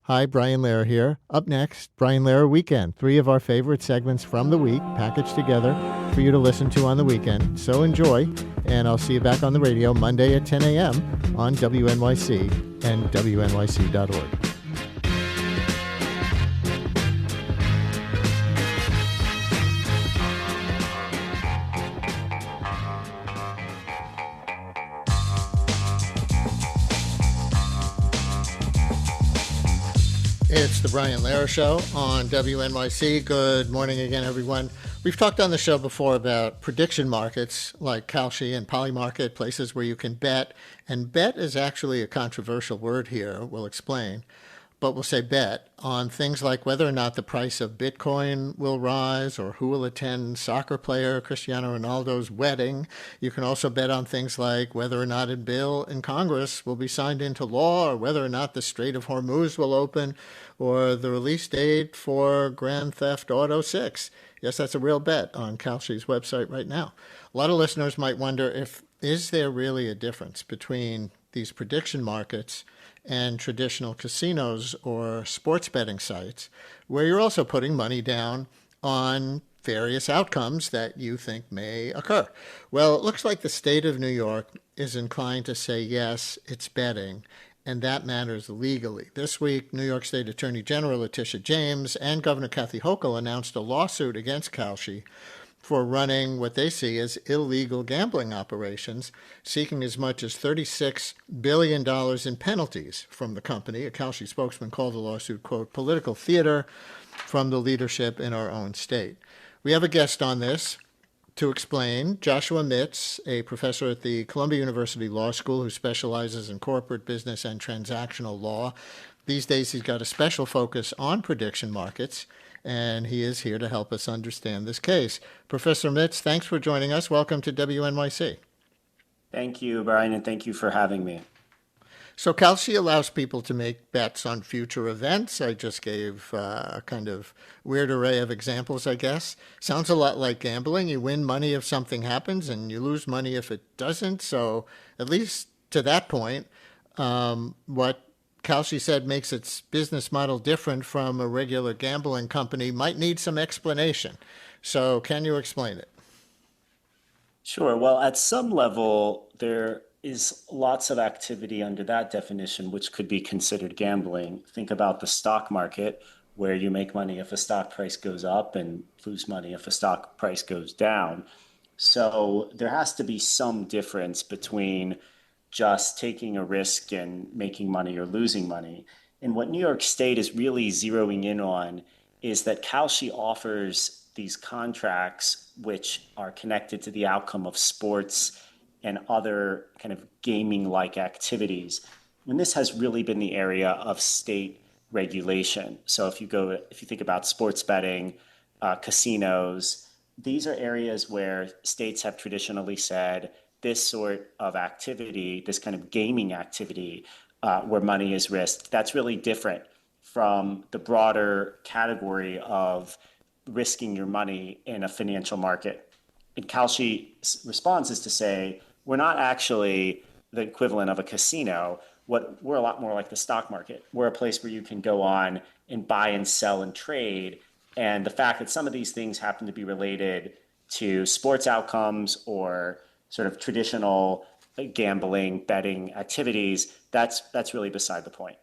Hi, Brian Lehrer here. Up next, Brian Lehrer Weekend. Three of our favorite segments from the week packaged together for you to listen to on the weekend. So enjoy, and I'll see you back on the radio Monday at 10 a.m. on WNYC and WNYC.org. It's the Brian Lehrer Show on WNYC. Good morning again, everyone. We've talked on the show before about prediction markets like Kalshi and Polymarket, places where you can bet. And bet is actually a controversial word here. We'll explain. But we'll say bet on things like whether or not the price of Bitcoin will rise or who will attend soccer player Cristiano Ronaldo's wedding. You can also bet on things like whether or not a bill in Congress will be signed into law or whether or not the Strait of Hormuz will open or the release date for Grand Theft Auto 6. Yes, that's a real bet on Kalshi's website right now. A lot of listeners might wonder is there really a difference between these prediction markets and traditional casinos or sports betting sites where you're also putting money down on various outcomes that you think may occur. Well, it looks like the state of New York is inclined to say, yes, it's betting, and that matters legally. This week, New York State Attorney General Letitia James and Governor Kathy Hochul announced a lawsuit against Kalshi for running what they see as illegal gambling operations, seeking as much as $36 billion in penalties from the company. A Kalshi spokesman called the lawsuit, quote, political theater from the leadership in our own state. We have a guest on this to explain, Joshua Mitz, a professor at the Columbia University Law School who specializes in corporate business and transactional law. These days he's got a special focus on prediction markets, and he is here to help us understand this case. Professor Mitz, thanks for joining us. Welcome to WNYC. Thank you, Brian, and thank you for having me. So Kalshi allows people to make bets on future events. I just gave a kind of weird array of examples, I guess. Sounds a lot like gambling. You win money if something happens, and you lose money if it doesn't. So at least to that point, what Kalshi said makes its business model different from a regular gambling company might need some explanation. So can you explain it? Sure. Well, at some level, there is lots of activity under that definition, which could be considered gambling. Think about the stock market, where you make money if a stock price goes up and lose money if a stock price goes down. So there has to be some difference between just taking a risk and making money or losing money. And what New York State is really zeroing in on is that Kalshi offers these contracts which are connected to the outcome of sports and other kind of gaming-like activities. And this has really been the area of state regulation. So if you think about sports betting, casinos, these are areas where states have traditionally said this sort of activity, this kind of gaming activity where money is risked, that's really different from the broader category of risking your money in a financial market. And Kalshi's response is to say, we're not actually the equivalent of a casino. We're a lot more like the stock market. We're a place where you can go on and buy and sell and trade. And the fact that some of these things happen to be related to sports outcomes or sort of traditional gambling, betting activities, that's really beside the point.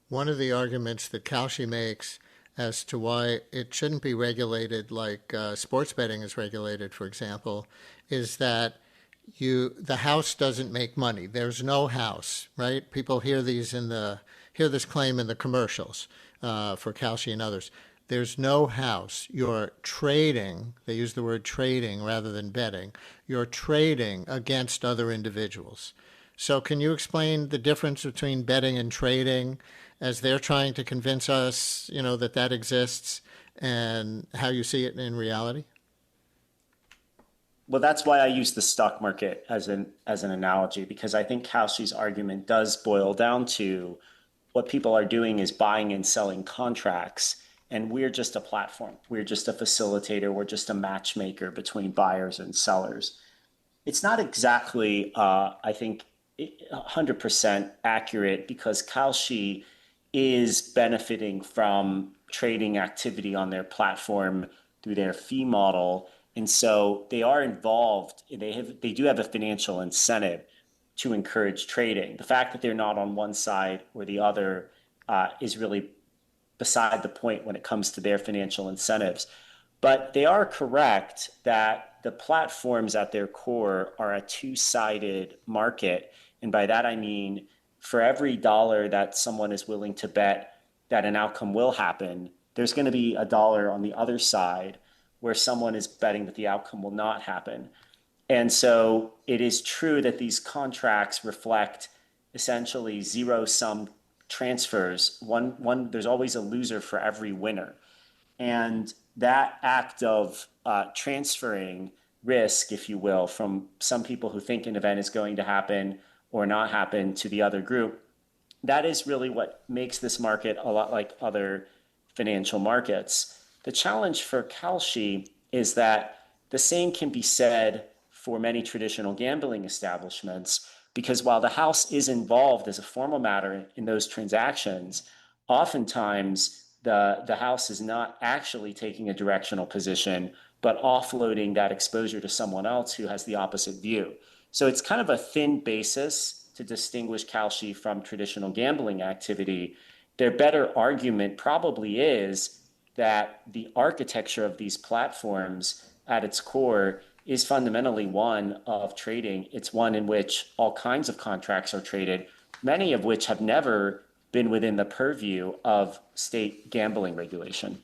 One of the arguments that Kalshi makes as to why it shouldn't be regulated like sports betting is regulated, for example, is that the house doesn't make money. There's no house, right? People hear this claim in the commercials for Kalshi and others. There's no house. You're trading. They use the word trading rather than betting. You're trading against other individuals. So can you explain the difference between betting and trading as they're trying to convince us, that exists and how you see it in reality? Well, that's why I use the stock market as an analogy, because I think Kalshi's argument does boil down to what people are doing is buying and selling contracts, and we're just a platform. We're just a facilitator. We're just a matchmaker between buyers and sellers. It's not exactly, I think, 100% accurate because Kalshi is benefiting from trading activity on their platform through their fee model. And so they are involved, they do have a financial incentive to encourage trading. The fact that they're not on one side or the other is really beside the point when it comes to their financial incentives. But they are correct that the platforms at their core are a two-sided market. And by that, I mean, for every dollar that someone is willing to bet that an outcome will happen, there's going to be a dollar on the other side where someone is betting that the outcome will not happen. And so it is true that these contracts reflect essentially zero sum transfers. There's always a loser for every winner. And that act of transferring risk, if you will, from some people who think an event is going to happen or not happen to the other group, that is really what makes this market a lot like other financial markets. The challenge for Kalshi is that the same can be said for many traditional gambling establishments, because while the house is involved as a formal matter in those transactions, oftentimes the house is not actually taking a directional position, but offloading that exposure to someone else who has the opposite view. So it's kind of a thin basis to distinguish Kalshi from traditional gambling activity. Their better argument probably is that the architecture of these platforms at its core is fundamentally one of trading. It's one in which all kinds of contracts are traded, many of which have never been within the purview of state gambling regulation.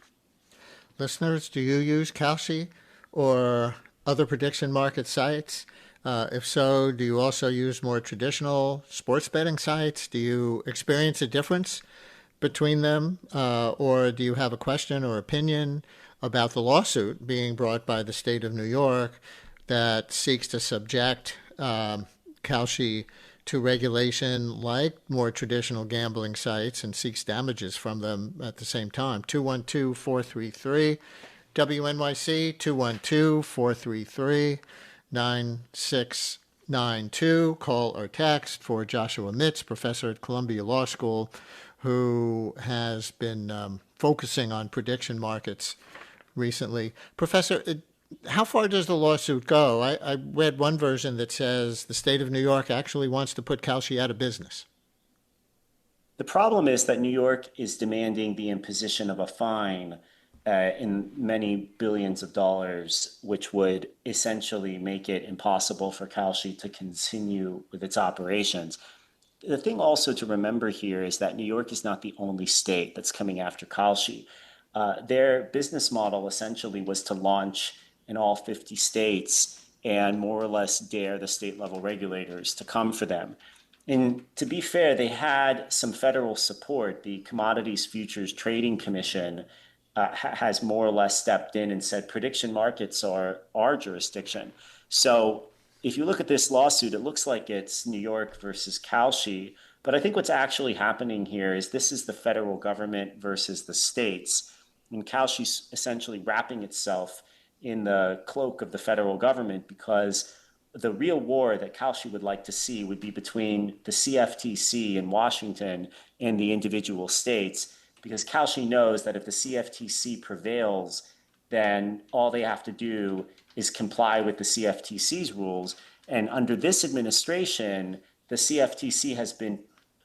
Listeners, do you use Kalshi or other prediction market sites? If so, do you also use more traditional sports betting sites? Do you experience a difference between them? Or do you have a question or opinion about the lawsuit being brought by the state of New York that seeks to subject Kalshi to regulation like more traditional gambling sites and seeks damages from them at the same time? 212-433 WNYC, 212-433-9692. Call or text for Joshua Mitz, professor at Columbia Law School, who has been focusing on prediction markets recently. Professor, how far does the lawsuit go? I read one version that says the state of New York actually wants to put Kalshi out of business. The problem is that New York is demanding the imposition of a fine in many billions of dollars, which would essentially make it impossible for Kalshi to continue with its operations. The thing also to remember here is that New York is not the only state that's coming after Kalshi. Their business model essentially was to launch in all 50 states and more or less dare the state level regulators to come for them. And to be fair, they had some federal support. The Commodities Futures Trading Commission has more or less stepped in and said prediction markets are our jurisdiction. So if you look at this lawsuit, it looks like it's New York versus Kalshi. But I think what's actually happening here is this is the federal government versus the states. And Kalshi's essentially wrapping itself in the cloak of the federal government, because the real war that Kalshi would like to see would be between the CFTC in Washington and the individual states, because Kalshi knows that if the CFTC prevails, then all they have to do is comply with the CFTC's rules. And under this administration, the CFTC has been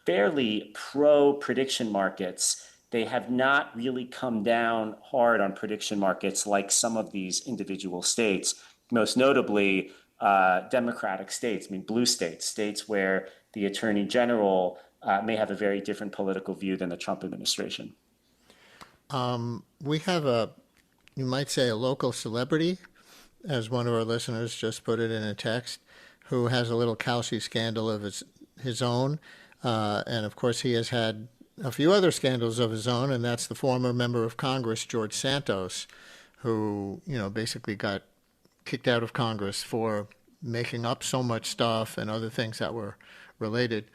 fairly pro prediction markets. They have not really come down hard on prediction markets like some of these individual states, most notably Democratic states, I mean, blue states, states where the attorney general may have a very different political view than the Trump administration. We have you might say, a local celebrity, as one of our listeners just put it in a text, who has a little Kalshi scandal of his own. And of course, he has had a few other scandals of his own, and that's the former member of Congress, George Santos, who, basically got kicked out of Congress for making up so much stuff and other things that were related.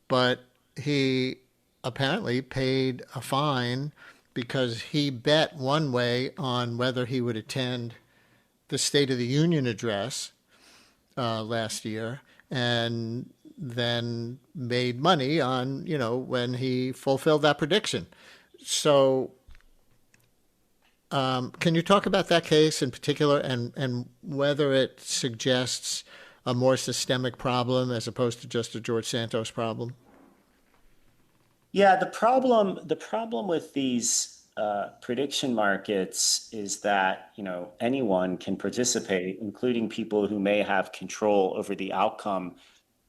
But he apparently paid a fine because he bet one way on whether he would attend the State of the Union address last year. And then made money on, when he fulfilled that prediction. So, can you talk about that case in particular and whether it suggests a more systemic problem as opposed to just a George Santos problem? Yeah, the problem with these prediction markets is that, anyone can participate, including people who may have control over the outcome.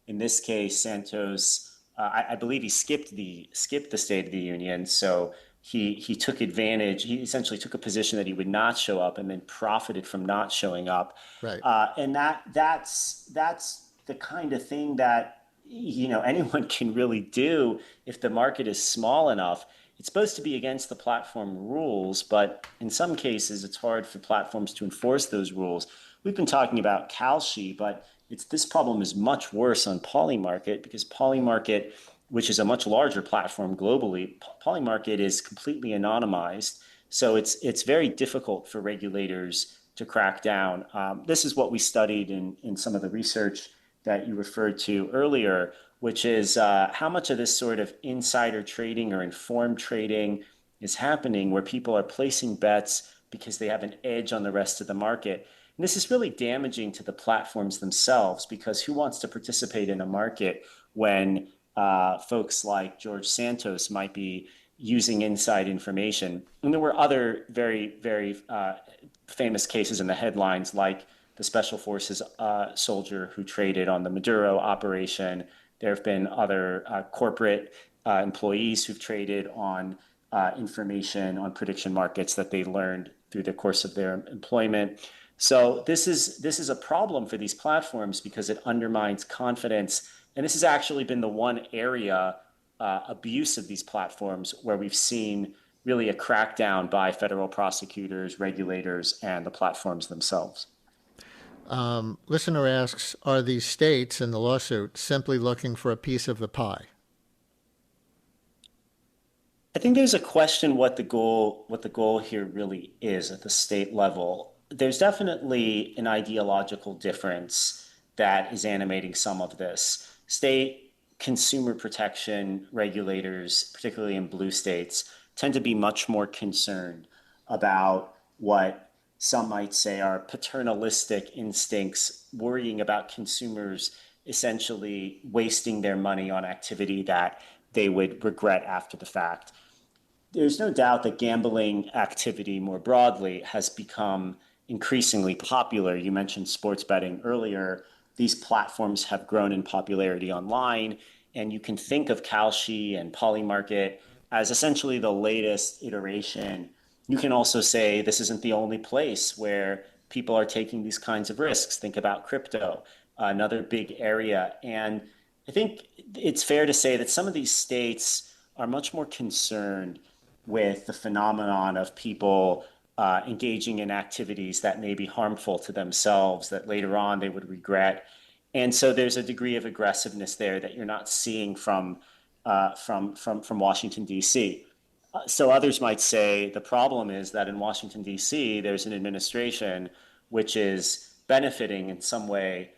In this case, Santos, I believe he skipped the State of the Union, so he took advantage. He essentially took a position that he would not show up, and then profited from not showing up. Right. And that's the kind of thing that anyone can really do if the market is small enough. It's supposed to be against the platform rules, but in some cases, it's hard for platforms to enforce those rules. We've been talking about Kalshi, but this problem is much worse on Polymarket because Polymarket, which is a much larger platform globally, Polymarket is completely anonymized. So it's very difficult for regulators to crack down. This is what we studied in some of the research that you referred to earlier, which is how much of this sort of insider trading or informed trading is happening where people are placing bets because they have an edge on the rest of the market. And this is really damaging to the platforms themselves because who wants to participate in a market when folks like George Santos might be using inside information? And there were other very, very famous cases in the headlines, like the Special Forces soldier who traded on the Maduro operation. There have been other corporate employees who've traded on information on prediction markets that they learned through the course of their employment. So this is a problem for these platforms because it undermines confidence. And this has actually been the one area abuse of these platforms where we've seen really a crackdown by federal prosecutors, regulators, and the platforms themselves. Listener asks, are these states in the lawsuit simply looking for a piece of the pie? I think there's a question what the goal here really is at the state level. There's definitely an ideological difference that is animating some of this. State consumer protection regulators, particularly in blue states, tend to be much more concerned about what some might say are paternalistic instincts, worrying about consumers essentially wasting their money on activity that they would regret after the fact. There's no doubt that gambling activity more broadly has become increasingly popular. You mentioned sports betting earlier. These platforms have grown in popularity online, and you can think of Kalshi and Polymarket as essentially the latest iteration. You can also say this isn't the only place where people are taking these kinds of risks. Think about crypto, another big area. And I think it's fair to say that some of these states are much more concerned with the phenomenon of people engaging in activities that may be harmful to themselves that later on they would regret. And so there's a degree of aggressiveness there that you're not seeing from Washington D.C. So others might say the problem is that in Washington D.C. there's an administration which is benefiting in some way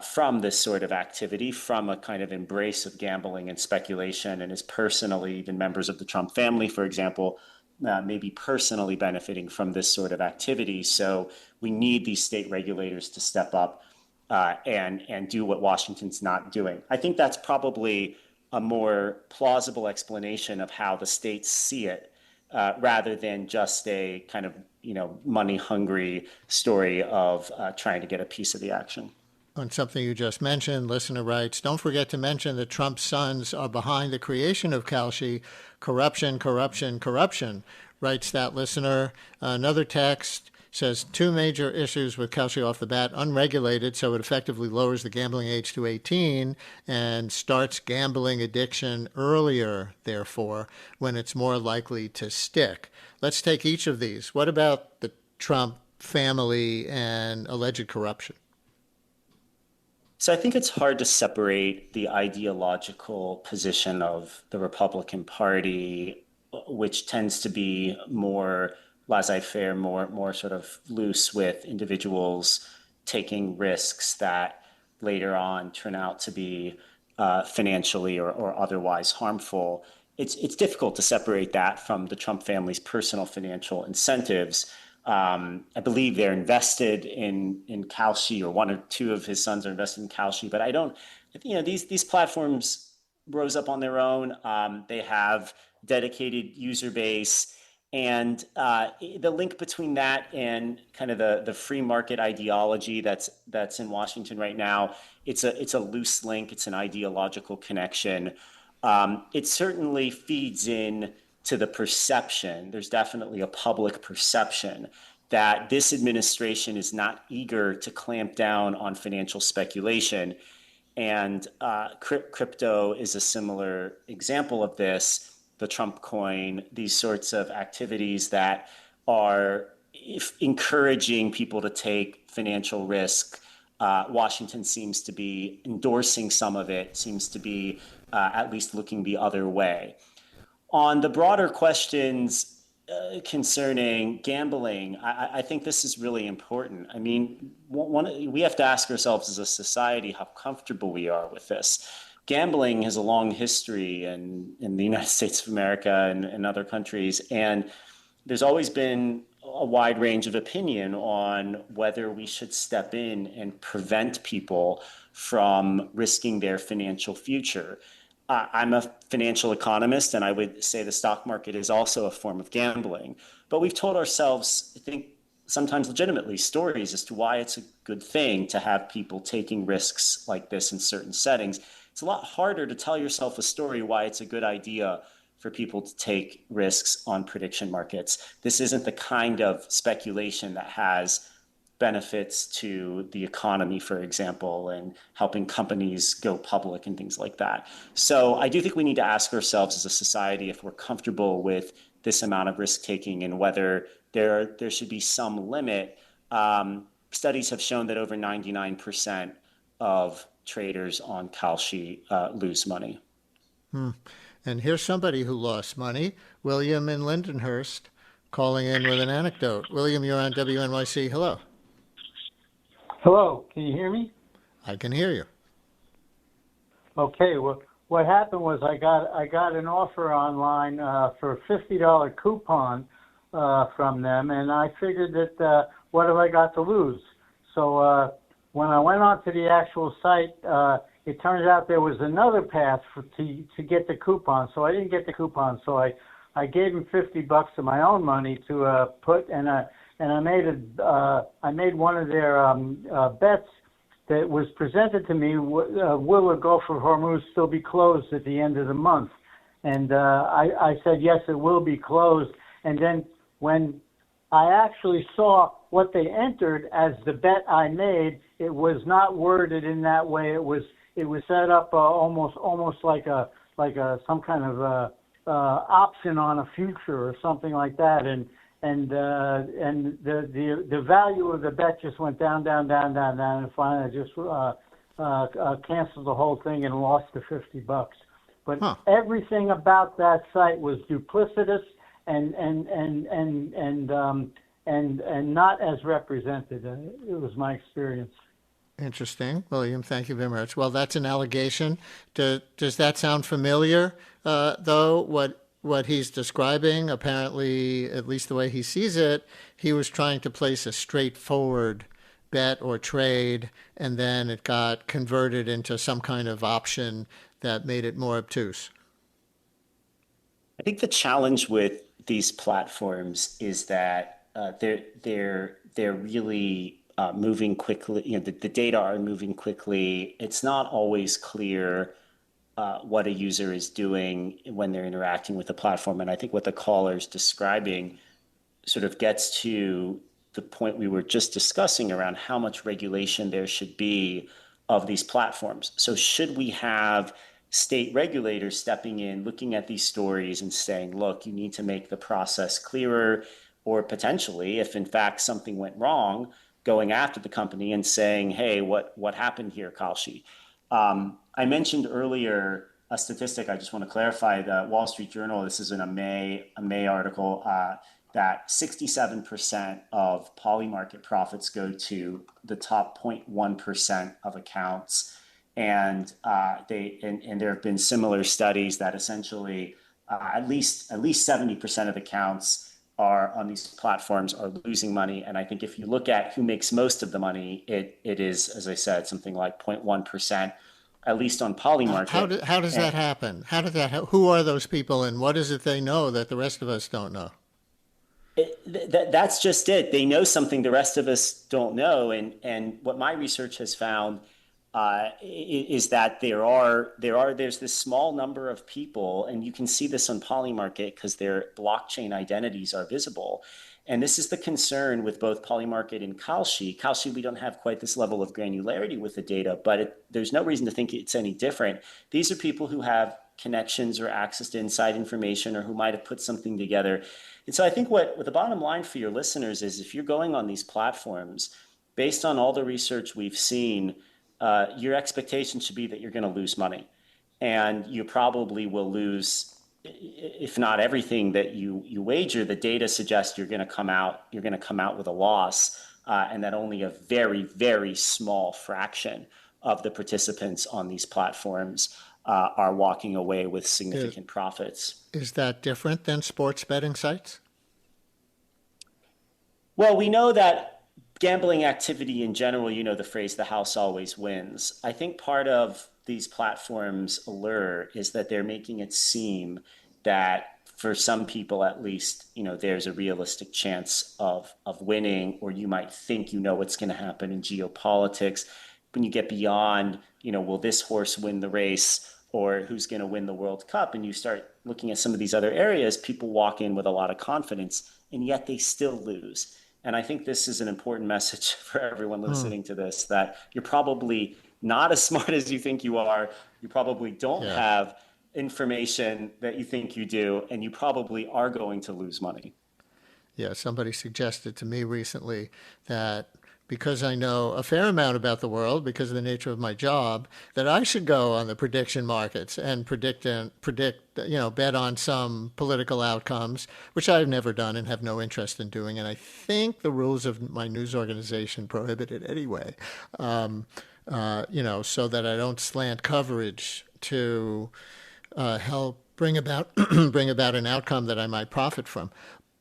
from this sort of activity, from a kind of embrace of gambling and speculation, and is personally, even members of the Trump family, for example, maybe personally benefiting from this sort of activity. So we need these state regulators to step up and do what Washington's not doing. I think that's probably a more plausible explanation of how the states see it, rather than just a kind of money hungry story of trying to get a piece of the action. On something you just mentioned, listener writes, don't forget to mention that Trump's sons are behind the creation of Kalshi. Corruption, corruption, corruption, writes that listener. Another text says two major issues with Kalshi off the bat: unregulated, so it effectively lowers the gambling age to 18 and starts gambling addiction earlier, therefore, when it's more likely to stick. Let's take each of these. What about the Trump family and alleged corruption? So I think it's hard to separate the ideological position of the Republican Party, which tends to be more laissez-faire, more sort of loose with individuals taking risks that later on turn out to be financially or otherwise harmful, it's difficult to separate that from the Trump family's personal financial incentives. I believe they're invested in Kalshi, or one or two of his sons are invested in Kalshi. But I don't, these platforms rose up on their own. They have dedicated user base, and the link between that and kind of the free market ideology that's in Washington right now, it's a loose link. It's an ideological connection. It certainly feeds in to the perception. There's definitely a public perception that this administration is not eager to clamp down on financial speculation. And crypto is a similar example of this. The Trump coin, these sorts of activities that are encouraging people to take financial risk. Washington seems to be endorsing some of it, seems to be at least looking the other way. On the broader questions concerning gambling, I think this is really important. I mean, we have to ask ourselves as a society how comfortable we are with this. Gambling has a long history in the United States of America and other countries, and there's always been a wide range of opinion on whether we should step in and prevent people from risking their financial future. I'm a financial economist, and I would say the stock market is also a form of gambling. But we've told ourselves, I think, sometimes legitimately, stories as to why it's a good thing to have people taking risks like this in certain settings. It's a lot harder to tell yourself a story why it's a good idea for people to take risks on prediction markets. This isn't the kind of speculation that has benefits to the economy, for example, and helping companies go public and things like that. So I do think we need to ask ourselves as a society if we're comfortable with this amount of risk taking and whether there should be some limit. Studies have shown that over 99% of traders on Kalshi lose money. And here's somebody who lost money, William in Lindenhurst, calling in with an anecdote. William, you're on WNYC. Hello. Hello, can you hear me? I can hear you. Okay, well, what happened was I got an offer online for a $50 coupon from them, and I figured that what have I got to lose? So when I went onto the actual site, it turns out there was another path to get the coupon. So I didn't get the coupon, so I gave him $50 of my own money to put, and I made one of their bets that was presented to me. Will the Gulf of Hormuz still be closed at the end of the month? And I said yes, it will be closed. And then when I actually saw what they entered as the bet I made, it was not worded in that way. It was set up almost like some kind of option on a future or something like that. And the value of the bet just went down, and finally I just canceled the whole thing and lost the $50. But everything about that site was duplicitous and not as represented. It was my experience. Interesting. William, thank you very much. Well, that's an allegation. Does that sound familiar, though, what he's describing? Apparently, at least the way he sees it, he was trying to place a straightforward bet or trade, and then it got converted into some kind of option that made it more obtuse. I think the challenge with these platforms is that they're really moving quickly. The data are moving quickly. It's not always clear what a user is doing when they're interacting with the platform. And I think what the caller is describing sort of gets to the point we were just discussing around how much regulation there should be of these platforms. So should we have state regulators stepping in, looking at these stories and saying, look, you need to make the process clearer, or potentially, if in fact something went wrong, going after the company and saying, hey, what happened here, Kalshi? I mentioned earlier a statistic. I just want to clarify. The Wall Street Journal, this is in a May article, that 67% of poly market profits go to the top 0.1% of accounts. And there have been similar studies that essentially at least 70% of accounts are on these platforms are losing money. And I think if you look at who makes most of the money, it is, as I said, something like 0.1%, at least on How, Polymarket. how does that And happen? Who are those people and what is it they know that the rest of us don't know? that's just it. They know something the rest of us don't know. And what my research has found is that there's this small number of people, and you can see this on Polymarket because their blockchain identities are visible. And this is the concern with both Polymarket and Kalshi. Kalshi, we don't have quite this level of granularity with the data, but there's no reason to think it's any different. These are people who have connections or access to inside information or who might have put something together. And so I think what the bottom line for your listeners is if you're going on these platforms, based on all the research we've seen, your expectation should be that you're going to lose money. And you probably will lose, if not everything that you wager. The data suggests you're going to come out with a loss, and that only a very, very small fraction of the participants on these platforms are walking away with Is, significant profits. is that different than sports betting sites? Well, we know that gambling activity in general, you know the phrase, the house always wins. I think part of these platforms' allure is that they're making it seem that for some people at least, there's a realistic chance of winning, or you might think you know what's going to happen in geopolitics. When you get beyond, will this horse win the race? Or who's going to win the World Cup? And you start looking at some of these other areas, people walk in with a lot of confidence, and yet they still lose. And I think this is an important message for everyone Hmm. listening to this, that you're probably not as smart as you think you are. You probably don't Yeah. have information that you think you do, and you probably are going to lose money. Yeah, somebody suggested to me recently that because I know a fair amount about the world because of the nature of my job, that I should go on the prediction markets and bet on some political outcomes, which I've never done and have no interest in doing. And I think the rules of my news organization prohibit it anyway. So that I don't slant coverage to help bring about bring about an outcome that I might profit from.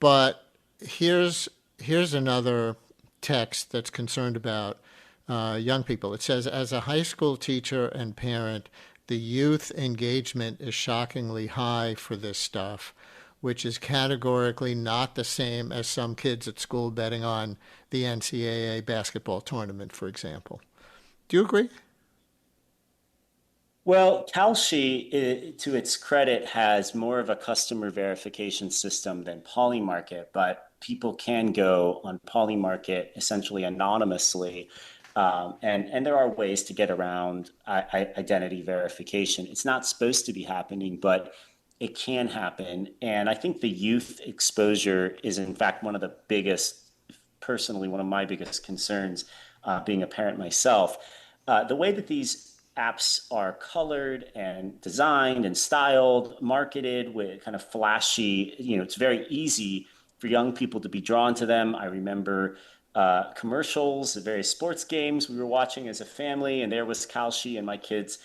But here's here's another text that's concerned about young people. It says, as a high school teacher and parent, the youth engagement is shockingly high for this stuff, which is categorically not the same as some kids at school betting on the NCAA basketball tournament, for example. Do you agree? Well, Kalshi, to its credit, has more of a customer verification system than Polymarket, but people can go on Polymarket essentially anonymously. And there are ways to get around identity verification. It's not supposed to be happening, but it can happen. And I think the youth exposure is, in fact, one of the biggest, personally, one of my biggest concerns, being a parent myself. The way that these apps are colored and designed and styled, marketed with kind of flashy, it's very easy for young people to be drawn to them. I remember commercials at various sports games we were watching as a family, and there was Kalshi, and my kids,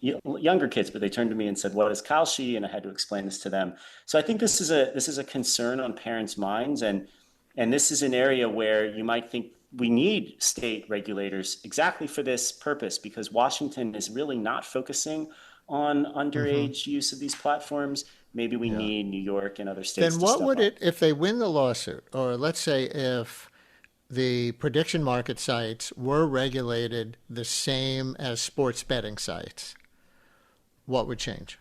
younger kids, but they turned to me and said, "What is Kalshi?" And I had to explain this to them. So I think this is a concern on parents' minds, and this is an area where you might think we need state regulators exactly for this purpose, because Washington is really not focusing on Mm-hmm. underage use of these platforms. Maybe we Yeah. need New York and other states Then to what step would up. it, if they win the lawsuit, or let's say if the prediction market sites were regulated the same as sports betting sites, what would change?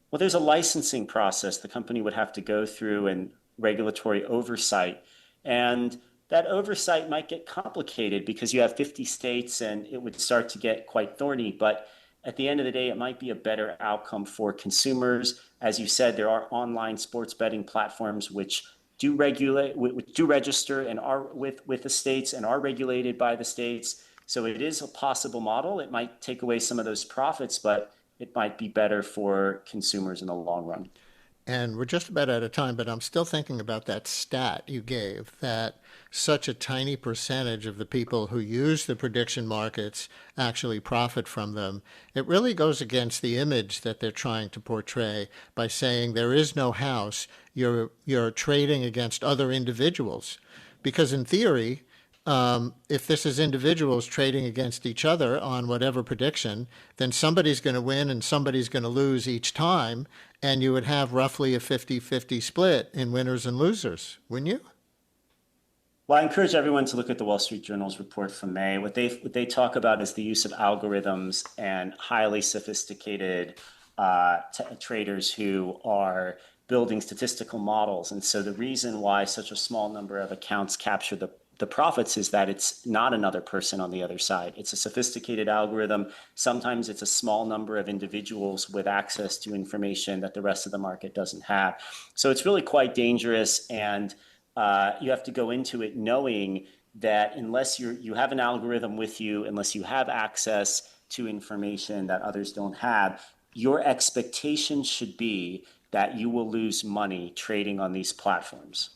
Well, there's a licensing process the company would have to go through, and regulatory oversight. And that oversight might get complicated because you have 50 states and it would start to get quite thorny. But at the end of the day, it might be a better outcome for consumers. As you said, there are online sports betting platforms which do regulate, which do register and are with the states and are regulated by the states. So it is a possible model. It might take away some of those profits, but it might be better for consumers in the long run. And we're just about out of time, but I'm still thinking about that stat you gave that such a tiny percentage of the people who use the prediction markets actually profit from them. It really goes against the image that they're trying to portray by saying there is no house. You're trading against other individuals. Because in theory, if this is individuals trading against each other on whatever prediction, then somebody's going to win and somebody's going to lose each time, and you would have roughly a 50-50 split in winners and losers, wouldn't you? Well, I encourage everyone to look at the Wall Street Journal's report from May. What they talk about is the use of algorithms and highly sophisticated traders who are building statistical models. And so the reason why such a small number of accounts capture the profits is that it's not another person on the other side. It's a sophisticated algorithm. Sometimes it's a small number of individuals with access to information that the rest of the market doesn't have. So it's really quite dangerous, and you have to go into it knowing that unless you have an algorithm with you, unless you have access to information that others don't have, your expectation should be that you will lose money trading on these platforms.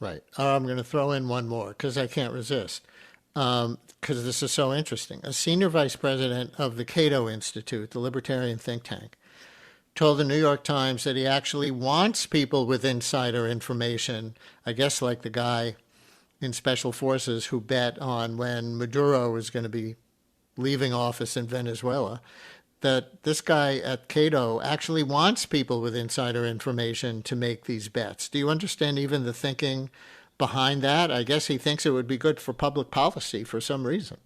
Right. I'm going to throw in one more because I can't resist. Because this is so interesting. A senior vice president of the Cato Institute, the libertarian think tank, told the New York Times that he actually wants people with insider information, I guess like the guy in special forces who bet on when Maduro was going to be leaving office in Venezuela, that this guy at Cato actually wants people with insider information to make these bets. Do you understand even the thinking behind that? I guess he thinks it would be good for public policy for some reason.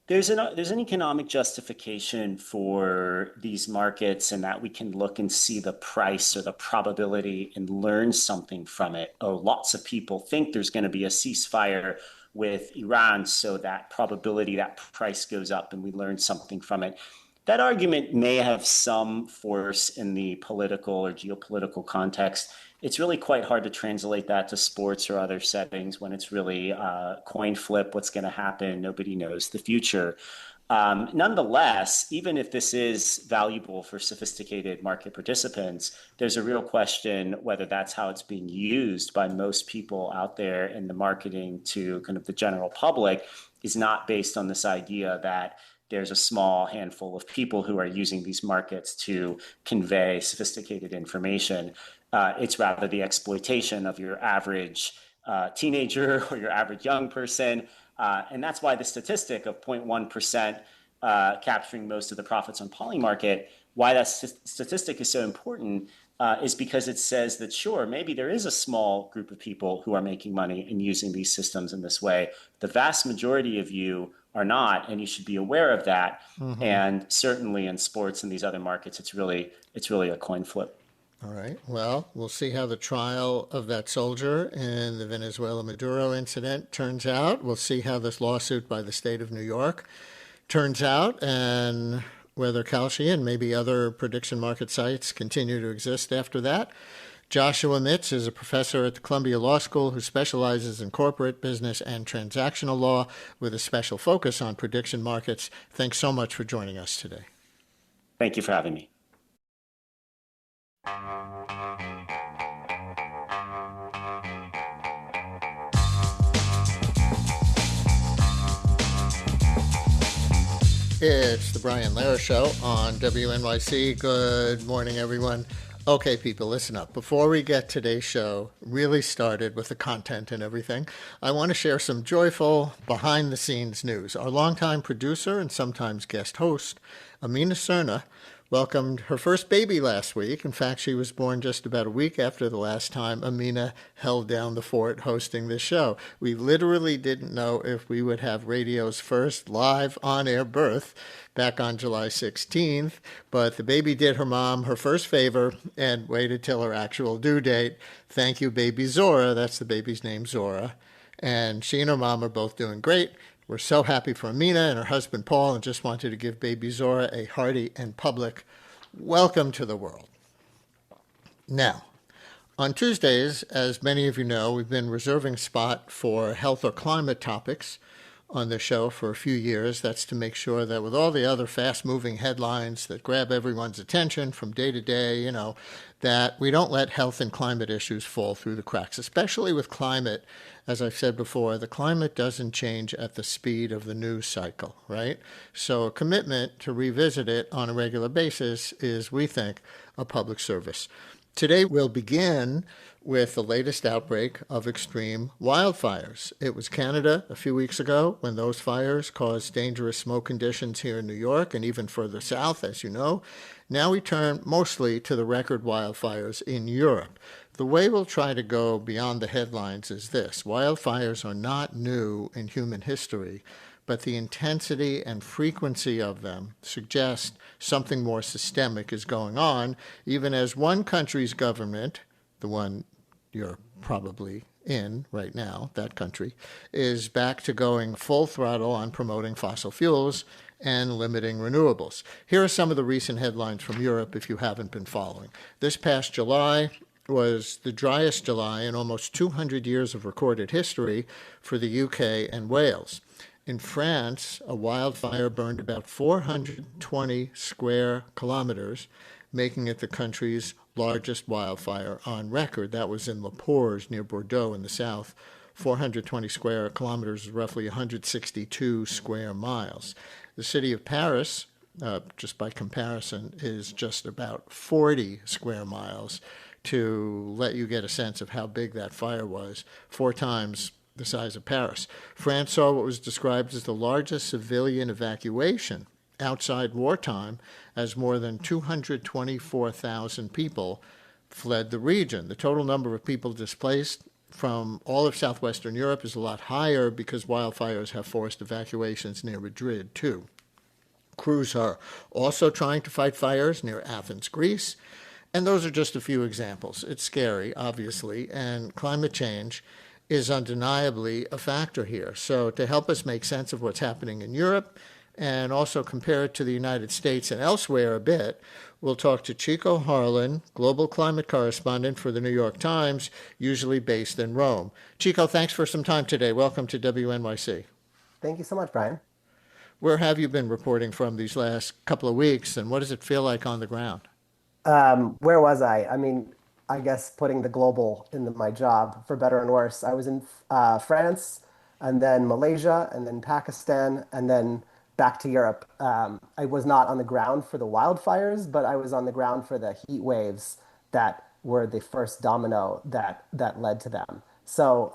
There's an economic justification for these markets, and that we can look and see the price or the probability and learn something from it. Oh, lots of people think there's going to be a ceasefire with Iran, so that probability, that price goes up, and we learn something from it. That argument may have some force in the political or geopolitical context. It's really quite hard to translate that to sports or other settings when it's really coin flip, what's going to happen. Nobody knows the future. Nonetheless, even if this is valuable for sophisticated market participants, there's a real question whether that's how it's being used by most people out there in the marketing to kind of the general public is not based on this idea that there's a small handful of people who are using these markets to convey sophisticated information. It's rather the exploitation of your average teenager or your average young person. And that's why the statistic of 0.1% capturing most of the profits on Polymarket, why that statistic is so important is because it says that, sure, maybe there is a small group of people who are making money and using these systems in this way. The vast majority of you are not, and you should be aware of that. Mm-hmm. And certainly in sports and these other markets, it's really a coin flip. All right. Well, we'll see how the trial of that soldier in the Venezuela Maduro incident turns out. We'll see how this lawsuit by the state of New York turns out, and whether Kalshi and maybe other prediction market sites continue to exist after that. Joshua Mitz is a professor at the Columbia Law School who specializes in corporate, business, and transactional law with a special focus on prediction markets. Thanks so much for joining us today. Thank you for having me. It's the Brian Lehrer Show on WNYC. Good morning, everyone. Okay, people, listen up. Before we get today's show really started with the content and everything, I want to share some joyful behind-the-scenes news. Our longtime producer and sometimes guest host, Amina Serna, welcomed her first baby last week. In fact, she was born just about a week after the last time Amina held down the fort hosting this show. We literally didn't know if we would have radio's first live on-air birth back on July 16th, but the baby did her mom her first favor and waited till her actual due date. Thank you, baby Zora. That's the baby's name, Zora. And she and her mom are both doing great. We're so happy for Amina and her husband, Paul, and just wanted to give baby Zora a hearty and public welcome to the world. Now, on Tuesdays, as many of you know, we've been reserving spot for health or climate topics on the show for a few years. That's to make sure that with all the other fast-moving headlines that grab everyone's attention from day to day, that we don't let health and climate issues fall through the cracks, especially with climate. As I've said before, the climate doesn't change at the speed of the news cycle, right? So a commitment to revisit it on a regular basis is, we think, a public service. Today we'll begin with the latest outbreak of extreme wildfires. It was Canada a few weeks ago when those fires caused dangerous smoke conditions here in New York and even further south, as you know. Now we turn mostly to the record wildfires in Europe. The way we'll try to go beyond the headlines is this. Wildfires are not new in human history, but the intensity and frequency of them suggest something more systemic is going on, even as one country's government, the one you're probably in right now, that country, is back to going full throttle on promoting fossil fuels and limiting renewables. Here are some of the recent headlines from Europe if you haven't been following. This past July was the driest July in almost 200 years of recorded history for the UK and Wales. In France, a wildfire burned about 420 square kilometers, making it the country's largest wildfire on record. That was in Le Porge near Bordeaux in the south. 420 square kilometers is roughly 162 square miles. The city of Paris, just by comparison, is just about 40 square miles, to let you get a sense of how big that fire was, 4 times the size of Paris. France saw what was described as the largest civilian evacuation outside wartime, as more than 224,000 people fled the region. The total number of people displaced from all of southwestern Europe is a lot higher because wildfires have forced evacuations near Madrid, too. Crews are also trying to fight fires near Athens, Greece. And those are just a few examples. It's scary, obviously, and climate change is undeniably a factor here. So to help us make sense of what's happening in Europe and also compare it to the United States and elsewhere a bit, we'll talk to Chico Harlan, global climate correspondent for the New York Times, usually based in Rome. Chico, thanks for some time today. Welcome to WNYC. Thank you so much, Brian. Where have you been reporting from these last couple of weeks, and what does it feel like on the ground? Where was I? I mean, I guess putting the global in my job, for better and worse. I was in France, and then Malaysia, and then Pakistan, and then back to Europe. I was not on the ground for the wildfires, but I was on the ground for the heat waves that were the first domino that led to them. So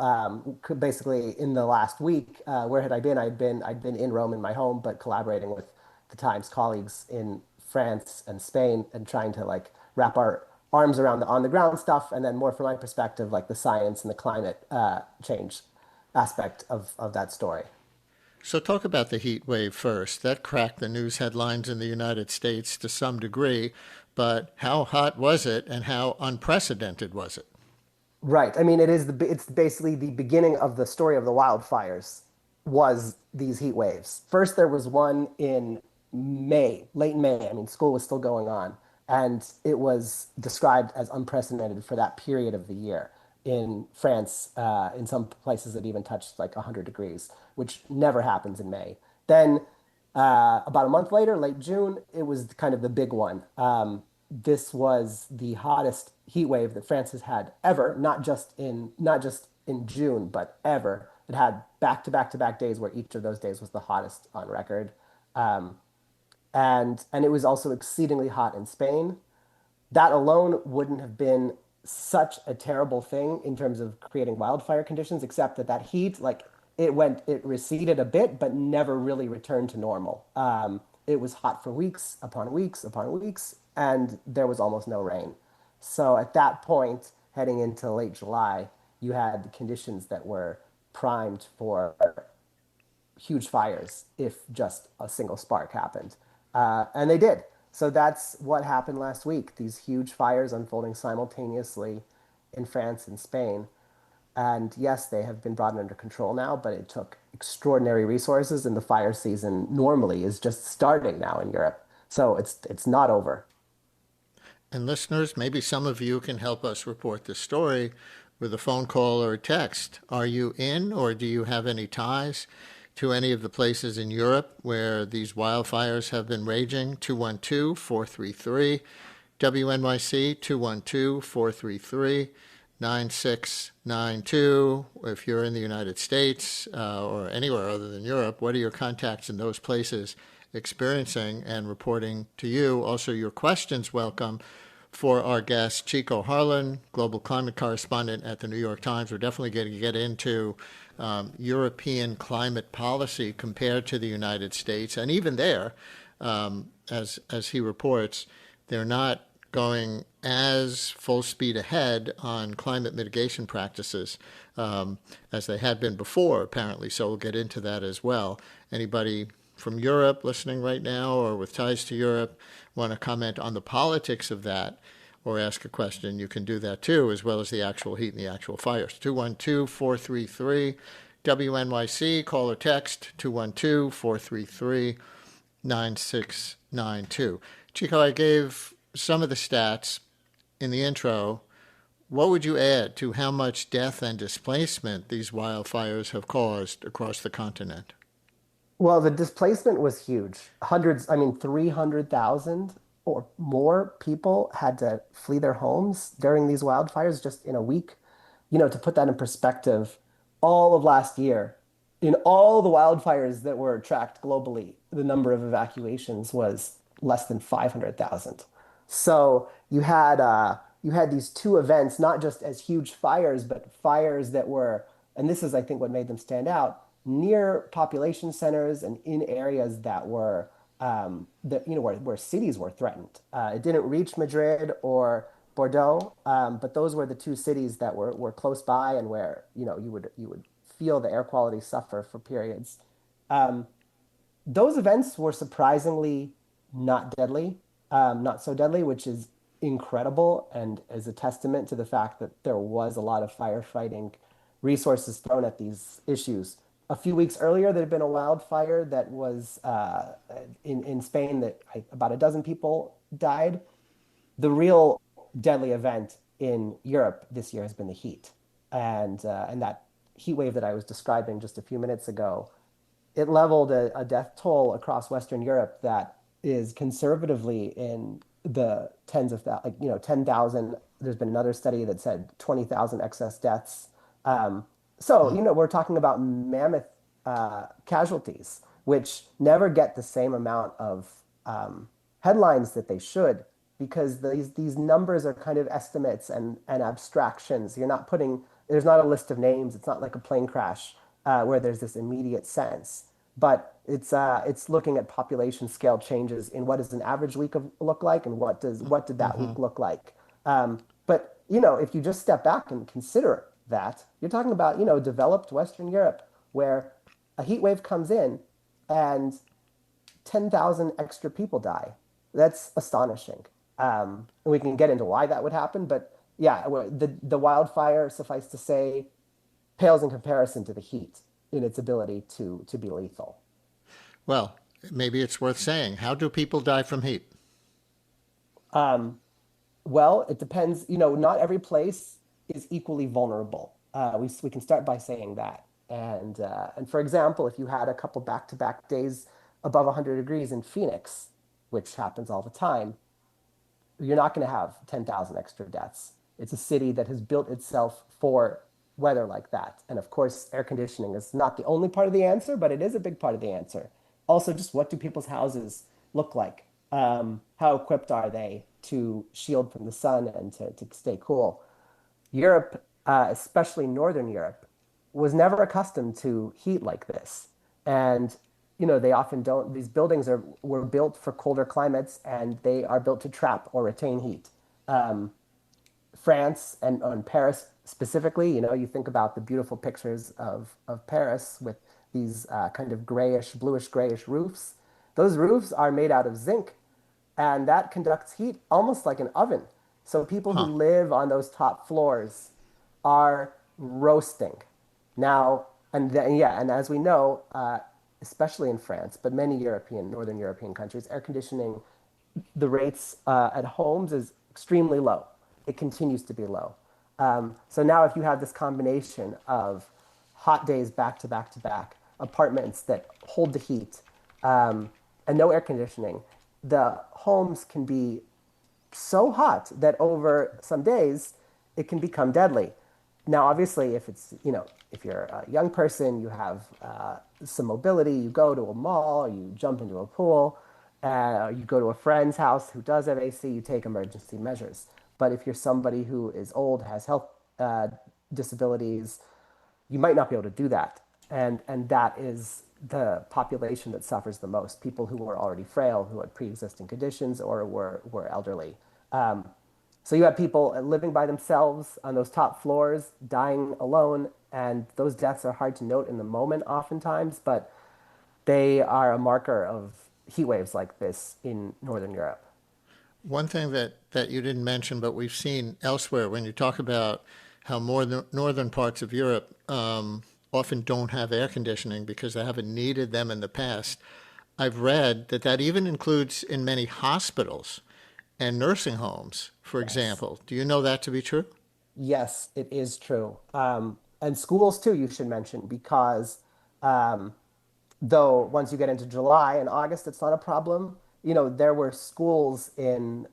basically, in the last week, where had I been? I'd been in Rome in my home, but collaborating with the Times colleagues in France and Spain and trying to like wrap our arms around the on the ground stuff, and then more from my perspective, like the science and the climate change aspect of that story. So talk about the heat wave first. That cracked the news headlines in the United States to some degree, but how hot was it and how unprecedented was it? Right. I mean, it's basically the beginning of the story of the wildfires was these heat waves. First, there was one in May, late May. I mean, school was still going on, and it was described as unprecedented for that period of the year. In France, in some places it even touched like 100 degrees, which never happens in May. Then about a month later, late June, it was kind of the big one. This was the hottest heat wave that France has had ever, not just in June, but ever. It had back to back to back days where each of those days was the hottest on record. And it was also exceedingly hot in Spain. That alone wouldn't have been such a terrible thing in terms of creating wildfire conditions, except that heat, like it receded a bit, but never really returned to normal. It was hot for weeks upon weeks upon weeks, and there was almost no rain. So at that point, heading into late July, you had the conditions that were primed for huge fires if just a single spark happened. And they did. So that's what happened last week. These huge fires unfolding simultaneously in France and Spain. And yes, they have been brought under control now, but it took extraordinary resources, and the fire season normally is just starting now in Europe. So it's not over. And listeners, maybe some of you can help us report this story with a phone call or a text. Are you in, or do you have any ties to any of the places in Europe where these wildfires have been raging. 212-433 WNYC, 212-433-9692. If you're in the United States or anywhere other than Europe, what are your contacts in those places experiencing and reporting to you? Also, your questions welcome for our guest, Chico Harlan, global climate correspondent at the New York Times. We're definitely going to get into European climate policy compared to the United States. And even there, as he reports, they're not going as full speed ahead on climate mitigation practices as they had been before, apparently. So we'll get into that as well. Anybody from Europe listening right now or with ties to Europe want to comment on the politics of that or ask a question, you can do that too, as well as the actual heat and the actual fires. 212-433 WNYC, call or text 212-433-9692. Chico, I gave some of the stats in the intro. What would you add to how much death and displacement these wildfires have caused across the continent? Well, the displacement was huge. 300,000 or more people had to flee their homes during these wildfires just in a week. To put that in perspective, all of last year, in all the wildfires that were tracked globally, the number of evacuations was less than 500,000. So you had these two events, not just as huge fires, but fires that were, and this is, I think, what made them stand out, near population centers and in areas that were where cities were threatened. It didn't reach Madrid or Bordeaux, but those were the two cities that were close by and where you would feel the air quality suffer for periods. Those events were surprisingly not deadly, not so deadly, which is incredible and is a testament to the fact that there was a lot of firefighting resources thrown at these issues. A few weeks earlier, there had been a wildfire that was in Spain that about a dozen people died. The real deadly event in Europe this year has been the heat, and that heat wave that I was describing just a few minutes ago. It leveled a death toll across Western Europe that is conservatively in the tens of thousands, 10,000. There's been another study that said 20,000 excess deaths. We're talking about mammoth casualties, which never get the same amount of headlines that they should, because these numbers are kind of estimates and abstractions. There's not a list of names. It's not like a plane crash where there's this immediate sense, but it's looking at population scale changes in what does an average week look like, and what did that week look like. But if you just step back and consider that, you're talking about developed Western Europe, where a heat wave comes in and 10,000 extra people die. That's astonishing. And we can get into why that would happen, but yeah, the wildfire, suffice to say, pales in comparison to the heat in its ability to be lethal. Well, maybe it's worth saying, how do people die from heat? Well, it depends. Not every place is equally vulnerable. We can start by saying that. And for example, if you had a couple back-to-back days above 100 degrees in Phoenix, which happens all the time, you're not going to have 10,000 extra deaths. It's a city that has built itself for weather like that. And of course, air conditioning is not the only part of the answer, but it is a big part of the answer. Also, just what do people's houses look like? How equipped are they to shield from the sun and to stay cool? Europe, especially Northern Europe, was never accustomed to heat like this. And, they often don't, these buildings were built for colder climates, and they are built to trap or retain heat. France and Paris specifically, you think about the beautiful pictures of Paris with these kind of bluish grayish roofs. Those roofs are made out of zinc, and that conducts heat almost like an oven. So people who live on those top floors are roasting. Now, and as we know, especially in France, but many Northern European countries, air conditioning, the rates at homes is extremely low. It continues to be low. So now if you have this combination of hot days back to back to back, apartments that hold the heat and no air conditioning, the homes can be so hot that over some days it can become deadly. Now, obviously, if it's, if you're a young person, you have some mobility, you go to a mall, you jump into a pool, you go to a friend's house who does have AC, you take emergency measures. But if you're somebody who is old, has health disabilities, you might not be able to do that. And that is the population that suffers the most, people who were already frail, who had pre-existing conditions or were elderly. So you have people living by themselves on those top floors, dying alone, and those deaths are hard to note in the moment oftentimes, but they are a marker of heat waves like this in Northern Europe. One thing that you didn't mention, but we've seen elsewhere when you talk about how more northern parts of Europe often don't have air conditioning because they haven't needed them in the past. I've read that even includes in many hospitals and nursing homes, for example. Do you know that to be true? Yes, it is true. And schools too, you should mention, because though once you get into July and August, it's not a problem. There were schools in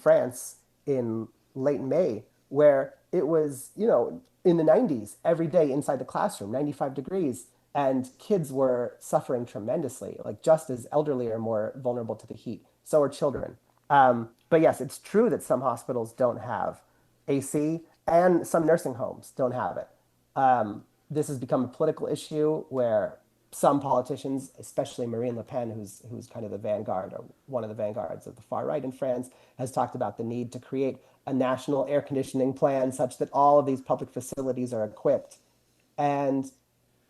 France in late May where it was, in the 90s every day inside the classroom, 95 degrees, and kids were suffering tremendously. Like just as elderly are more vulnerable to the heat, so are children. But yes, it's true that some hospitals don't have AC and some nursing homes don't have it. This has become a political issue where some politicians, especially Marine Le Pen, who's kind of the vanguard or one of the vanguards of the far right in France, has talked about the need to create a national air conditioning plan such that all of these public facilities are equipped. And,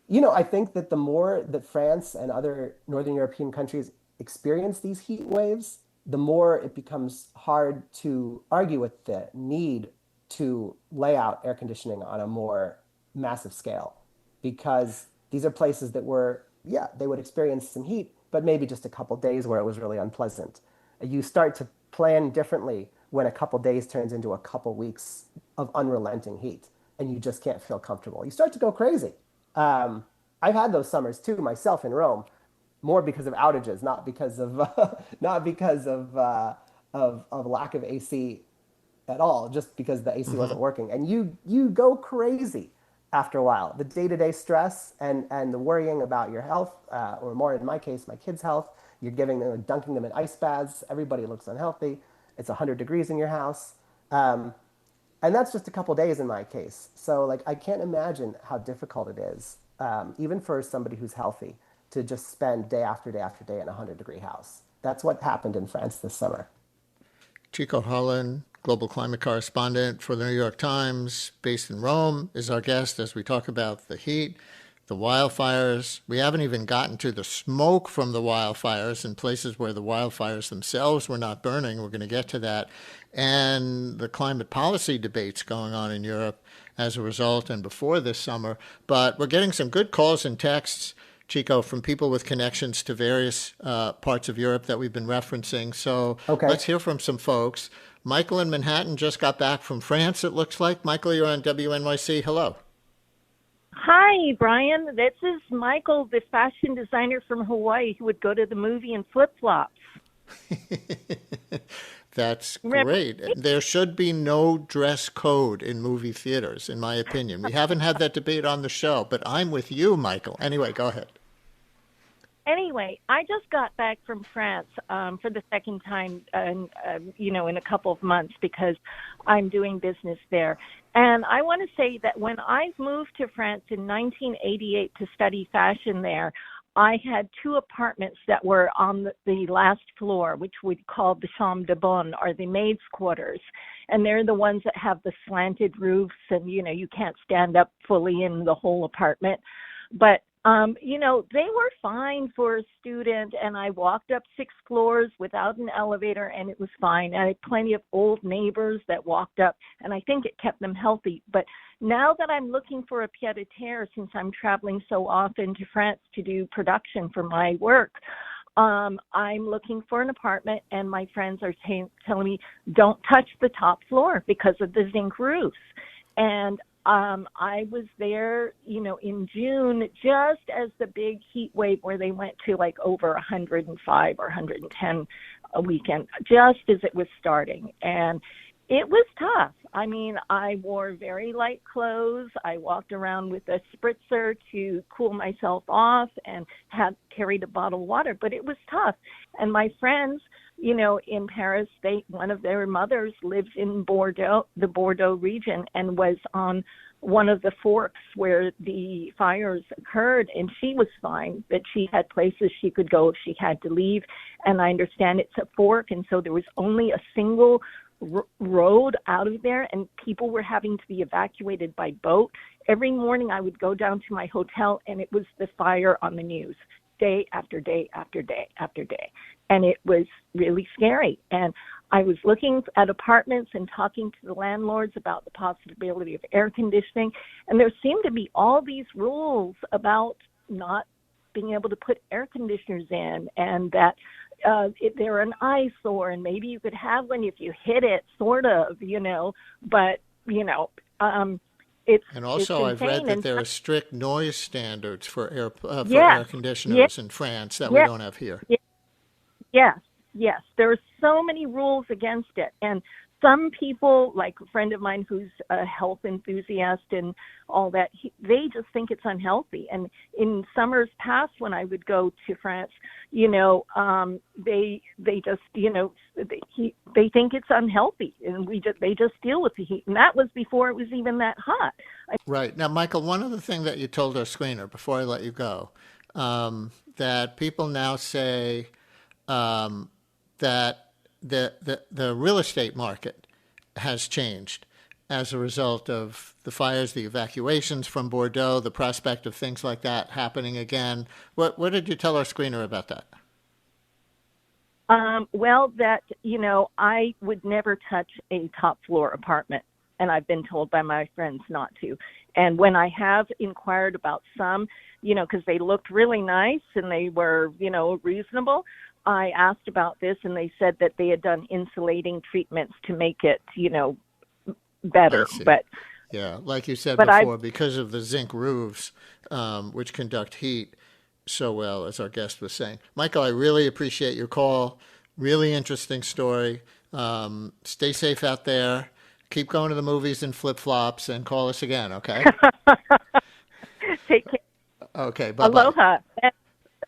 I think that the more that France and other Northern European countries experience these heat waves, the more it becomes hard to argue with the need to lay out air conditioning on a more massive scale, because these are places that they would experience some heat, but maybe just a couple days where it was really unpleasant. You start to plan differently when a couple days turns into a couple weeks of unrelenting heat and you just can't feel comfortable. You start to go crazy. I've had those summers too myself in Rome, more because of outages, not because of of lack of AC at all, just because the AC wasn't working. And you go crazy after a while. The day-to-day stress and the worrying about your health, or more in my case, my kids' health. You're dunking them in ice baths. Everybody looks unhealthy. It's 100 degrees in your house. And that's just a couple days in my case. So like I can't imagine how difficult it is, even for somebody who's healthy, to just spend day after day after day in a 100-degree house. That's what happened in France this summer. Chico Holland, global climate correspondent for the New York Times, based in Rome, is our guest as we talk about the heat, the wildfires. We haven't even gotten to the smoke from the wildfires in places where the wildfires themselves were not burning. We're going to get to that. And the climate policy debates going on in Europe as a result and before this summer. But we're getting some good calls and texts, Chico, from people with connections to various parts of Europe that we've been referencing. So Okay. let's hear from some folks. Michael in Manhattan just got back from France, it looks like. Michael, you're on WNYC. Hello. Hi, Brian. This is Michael, the fashion designer from Hawaii who would go to the movie in flip-flops. That's great. There should be no dress code in movie theaters, in my opinion. We haven't had that debate on the show, but I'm with you, Michael. Anyway, go ahead. Anyway, I just got back from France for the second time, in a couple of months because I'm doing business there. And I want to say that when I moved to France in 1988 to study fashion there, I had two apartments that were on the last floor, which we call the chambre de bonne, or the maid's quarters. And they're the ones that have the slanted roofs and, you can't stand up fully in the whole apartment. But they were fine for a student, and I walked up 6 floors without an elevator, and it was fine. I had plenty of old neighbors that walked up, and I think it kept them healthy. But now that I'm looking for a pied-à-terre, since I'm traveling so often to France to do production for my work, I'm looking for an apartment, and my friends are telling me, don't touch the top floor because of the zinc roofs. And I was there, in June, just as the big heat wave where they went to like over 105 or 110 a weekend, just as it was starting. And it was tough. I mean, I wore very light clothes. I walked around with a spritzer to cool myself off and had carried a bottle of water, but it was tough. And my friends, in Paris, one of their mothers lives in Bordeaux, the Bordeaux region, and was on one of the forks where the fires occurred, and she was fine, but she had places she could go if she had to leave. And I understand it's a fork, and so there was only a single road out of there, and people were having to be evacuated by boat. Every morning I would go down to my hotel, and it was the fire on the news, day after day after day after day. And it was really scary. And I was looking at apartments and talking to the landlords about the possibility of air conditioning, and there seemed to be all these rules about not being able to put air conditioners in, and that they're an eyesore, and maybe you could have one if you hit it, sort of, but, And also, it's I've read insane. that And there are strict noise standards for air yes, conditioners in France that we yes, don't have here. yes, yes, yes. There are so many rules against it. And some people, like a friend of mine who's a health enthusiast and all that, they just think it's unhealthy. And in summers past, when I would go to France, they just, they think it's unhealthy, and they just deal with the heat. And that was before it was even that hot. Right. Now, Michael, one other thing that you told our screener before I let you go, that people now say that the real estate market has changed as a result of the fires, the evacuations from Bordeaux, the prospect of things like that happening again. What did you tell our screener about that? Well, that, I would never touch a top floor apartment, and I've been told by my friends not to. And when I have inquired about some, because they looked really nice and they were, reasonable, I asked about this, and they said that they had done insulating treatments to make it, better. But yeah, like you said but before, because of the zinc roofs, which conduct heat so well, as our guest was saying. Michael, I really appreciate your call. Really interesting story. Stay safe out there. Keep going to the movies in flip-flops, and call us again, okay? Take care. Okay, bye-bye. Aloha.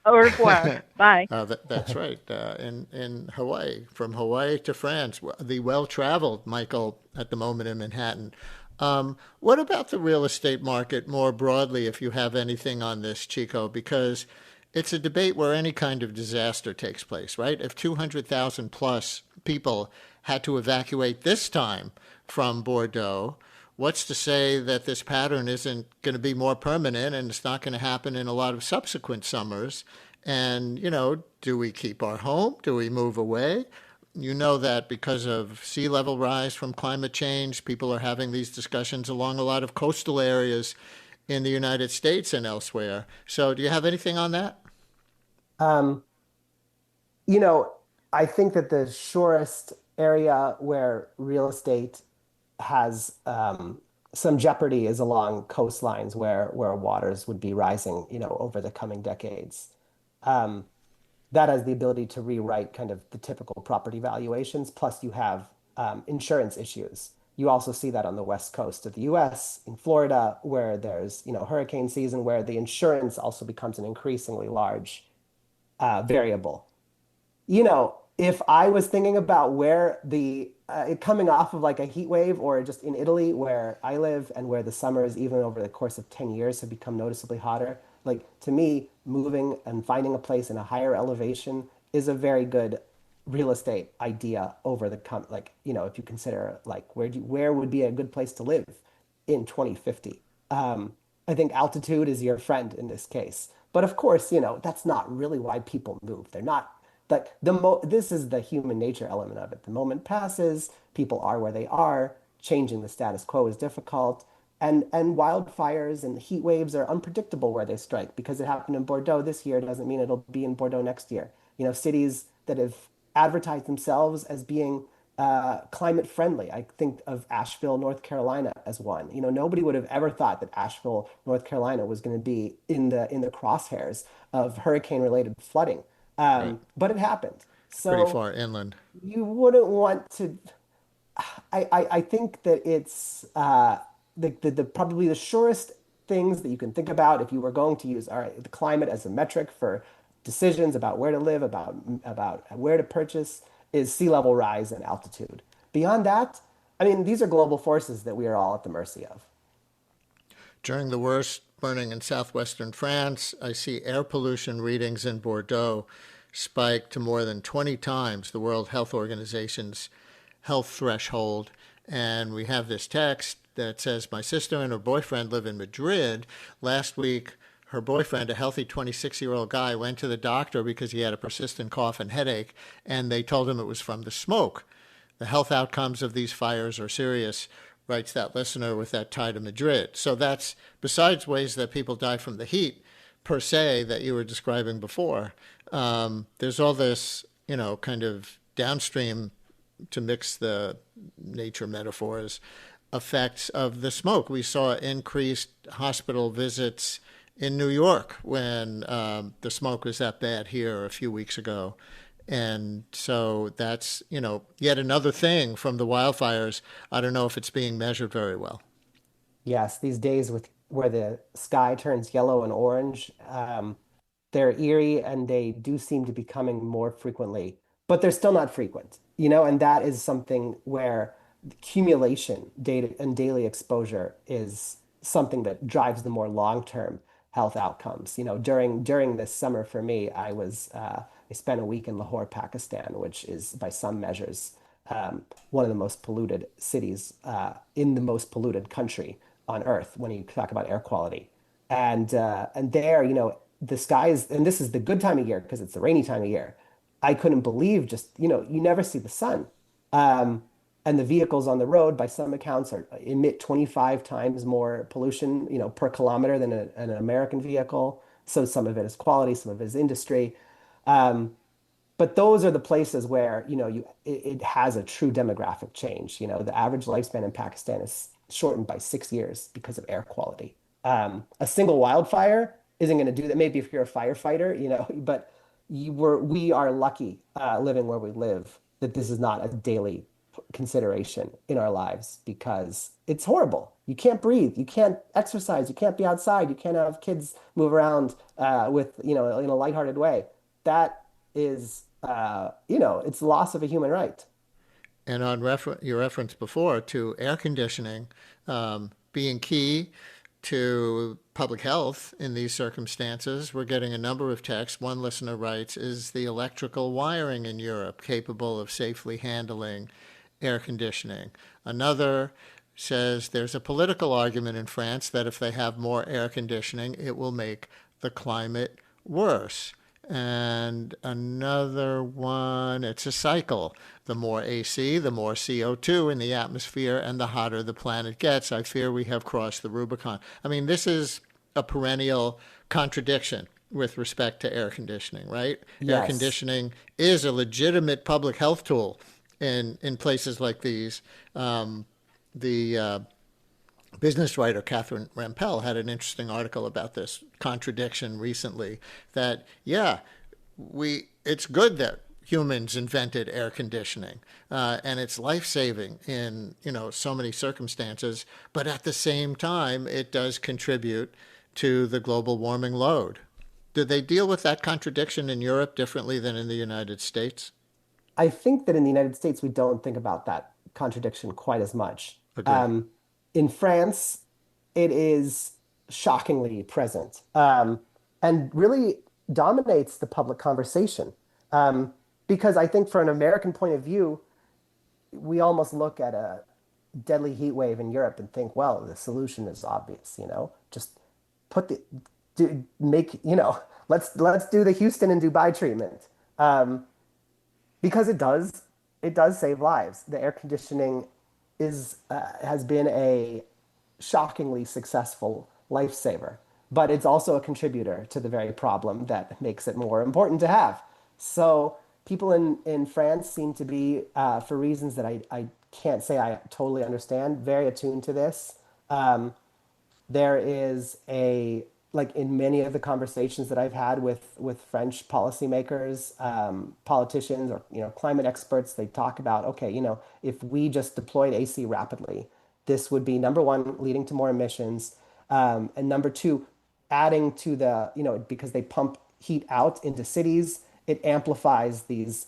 Au revoir. Bye. That's right. In Hawaii, from Hawaii to France, the well-traveled Michael at the moment in Manhattan. What about the real estate market more broadly, if you have anything on this, Chico? Because it's a debate where any kind of disaster takes place, right? If 200,000 plus people had to evacuate this time from Bordeaux, what's to say that this pattern isn't going to be more permanent, and it's not going to happen in a lot of subsequent summers? And, do we keep our home? Do we move away? You know that because of sea level rise from climate change, people are having these discussions along a lot of coastal areas in the United States and elsewhere. So do you have anything on that? Um, you know, I think that the surest area where real estate has some jeopardy is along coastlines where waters would be rising, over the coming decades. Um, that has the ability to rewrite kind of the typical property valuations. Plus, you have insurance issues. You also see that on the west coast of the U.S., in Florida, where there's, hurricane season, where the insurance also becomes an increasingly large variable. If I was thinking about where coming off of like a heat wave, or just in Italy where I live and where the summers, even over the course of 10 years, have become noticeably hotter, like to me, moving and finding a place in a higher elevation is a very good real estate idea over if you consider like where would be a good place to live in 2050. I think altitude is your friend in this case. But of course, that's not really why people move. They're not like this is the human nature element of it. The moment passes, people are where they are. Changing the status quo is difficult. And wildfires and heat waves are unpredictable where they strike. Because it happened in Bordeaux this year doesn't mean it'll be in Bordeaux next year. Cities that have advertised themselves as being climate friendly. I think of Asheville, North Carolina as one. Nobody would have ever thought that Asheville, North Carolina was going to be in the crosshairs of hurricane related flooding. Right. But it happened. Pretty So far inland. you wouldn't want to. I think that it's the probably the surest things that you can think about if you were going to use, all right, the climate as a metric for decisions about where to live, about where to purchase, is sea level rise and altitude. Beyond that, I mean, these are global forces that we are all at the mercy of. During the worst burning in southwestern France, I see air pollution readings in Bordeaux spike to more than 20 times the World Health Organization's health threshold. And we have this text that says, my sister and her boyfriend live in Madrid. Last week, her boyfriend, a healthy 26-year-old guy, went to the doctor because he had a persistent cough and headache, and they told him it was from the smoke. The health outcomes of these fires are serious, writes that listener with that tie to Madrid. So that's, besides ways that people die from the heat, per se, that you were describing before, there's all this, kind of downstream, to mix the nature metaphors, effects of the smoke. We saw increased hospital visits in New York when the smoke was that bad here a few weeks ago. And so that's, yet another thing from the wildfires. I don't know if it's being measured very well. Yes, these days where the sky turns yellow and orange, they're eerie and they do seem to be coming more frequently, but they're still not frequent, and that is something where accumulation data and daily exposure is something that drives the more long-term health outcomes. During this summer for me, I spent a week in Lahore, Pakistan, which is by some measures one of the most polluted cities in the most polluted country on earth when you talk about air quality. And there, the skies, and this is the good time of year because it's the rainy time of year. I couldn't believe just, you never see the sun. And the vehicles on the road, by some accounts, emit 25 times more pollution, per kilometer than an American vehicle. So some of it is quality, some of it is industry. Um, but those are the places where, it has a true demographic change. The average lifespan in Pakistan is shortened by 6 years because of air quality. A single wildfire isn't going to do that. Maybe if you're a firefighter, but we are lucky living where we live that this is not a daily consideration in our lives because it's horrible. You can't breathe, you can't exercise, you can't be outside, you can't have kids move around with, in a lighthearted way. That is, it's the loss of a human right. And on your reference before to air conditioning being key to public health in these circumstances, we're getting a number of texts. One listener writes, is the electrical wiring in Europe capable of safely handling air conditioning? Another says there's a political argument in France that if they have more air conditioning, it will make the climate worse. And another one, it's a cycle. The more AC, the more CO2 in the atmosphere, and the hotter the planet gets. I fear we have crossed the Rubicon. I mean, this is a perennial contradiction with respect to air conditioning, right? Air Yes. conditioning is a legitimate public health tool in places like these. The business writer Catherine Rampell had an interesting article about this contradiction recently. That it's good that humans invented air conditioning, and it's life saving in so many circumstances. But at the same time, it does contribute to the global warming load. Do they deal with that contradiction in Europe differently than in the United States? I think that in the United States, we don't think about that contradiction quite as much. Agree. In France, it is shockingly present and really dominates the public conversation. Because I think, for an American point of view, we almost look at a deadly heat wave in Europe and think, well, the solution is obvious, just put the do, make, let's do the Houston and Dubai treatment. Because it does save lives. The air conditioning has been a shockingly successful lifesaver, but it's also a contributor to the very problem that makes it more important to have. So people in France seem to be, for reasons that I can't say I totally understand, very attuned to this. Um, there is a like in many of the conversations that I've had with French policymakers, politicians, or climate experts, they talk about, okay, if we just deployed AC rapidly, this would be number one, leading to more emissions, and number two, adding to the because they pump heat out into cities, it amplifies these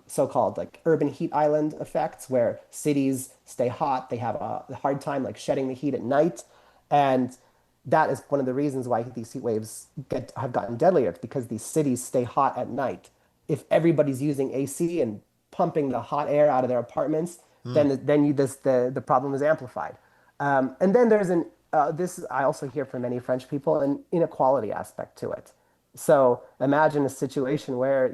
so-called like urban heat island effects where cities stay hot, they have a hard time like shedding the heat at night, and that is one of the reasons why these heat waves have gotten deadlier. It's because these cities stay hot at night. If everybody's using AC and pumping the hot air out of their apartments, the problem is amplified. And then there's this I also hear from many French people, an inequality aspect to it. So imagine a situation where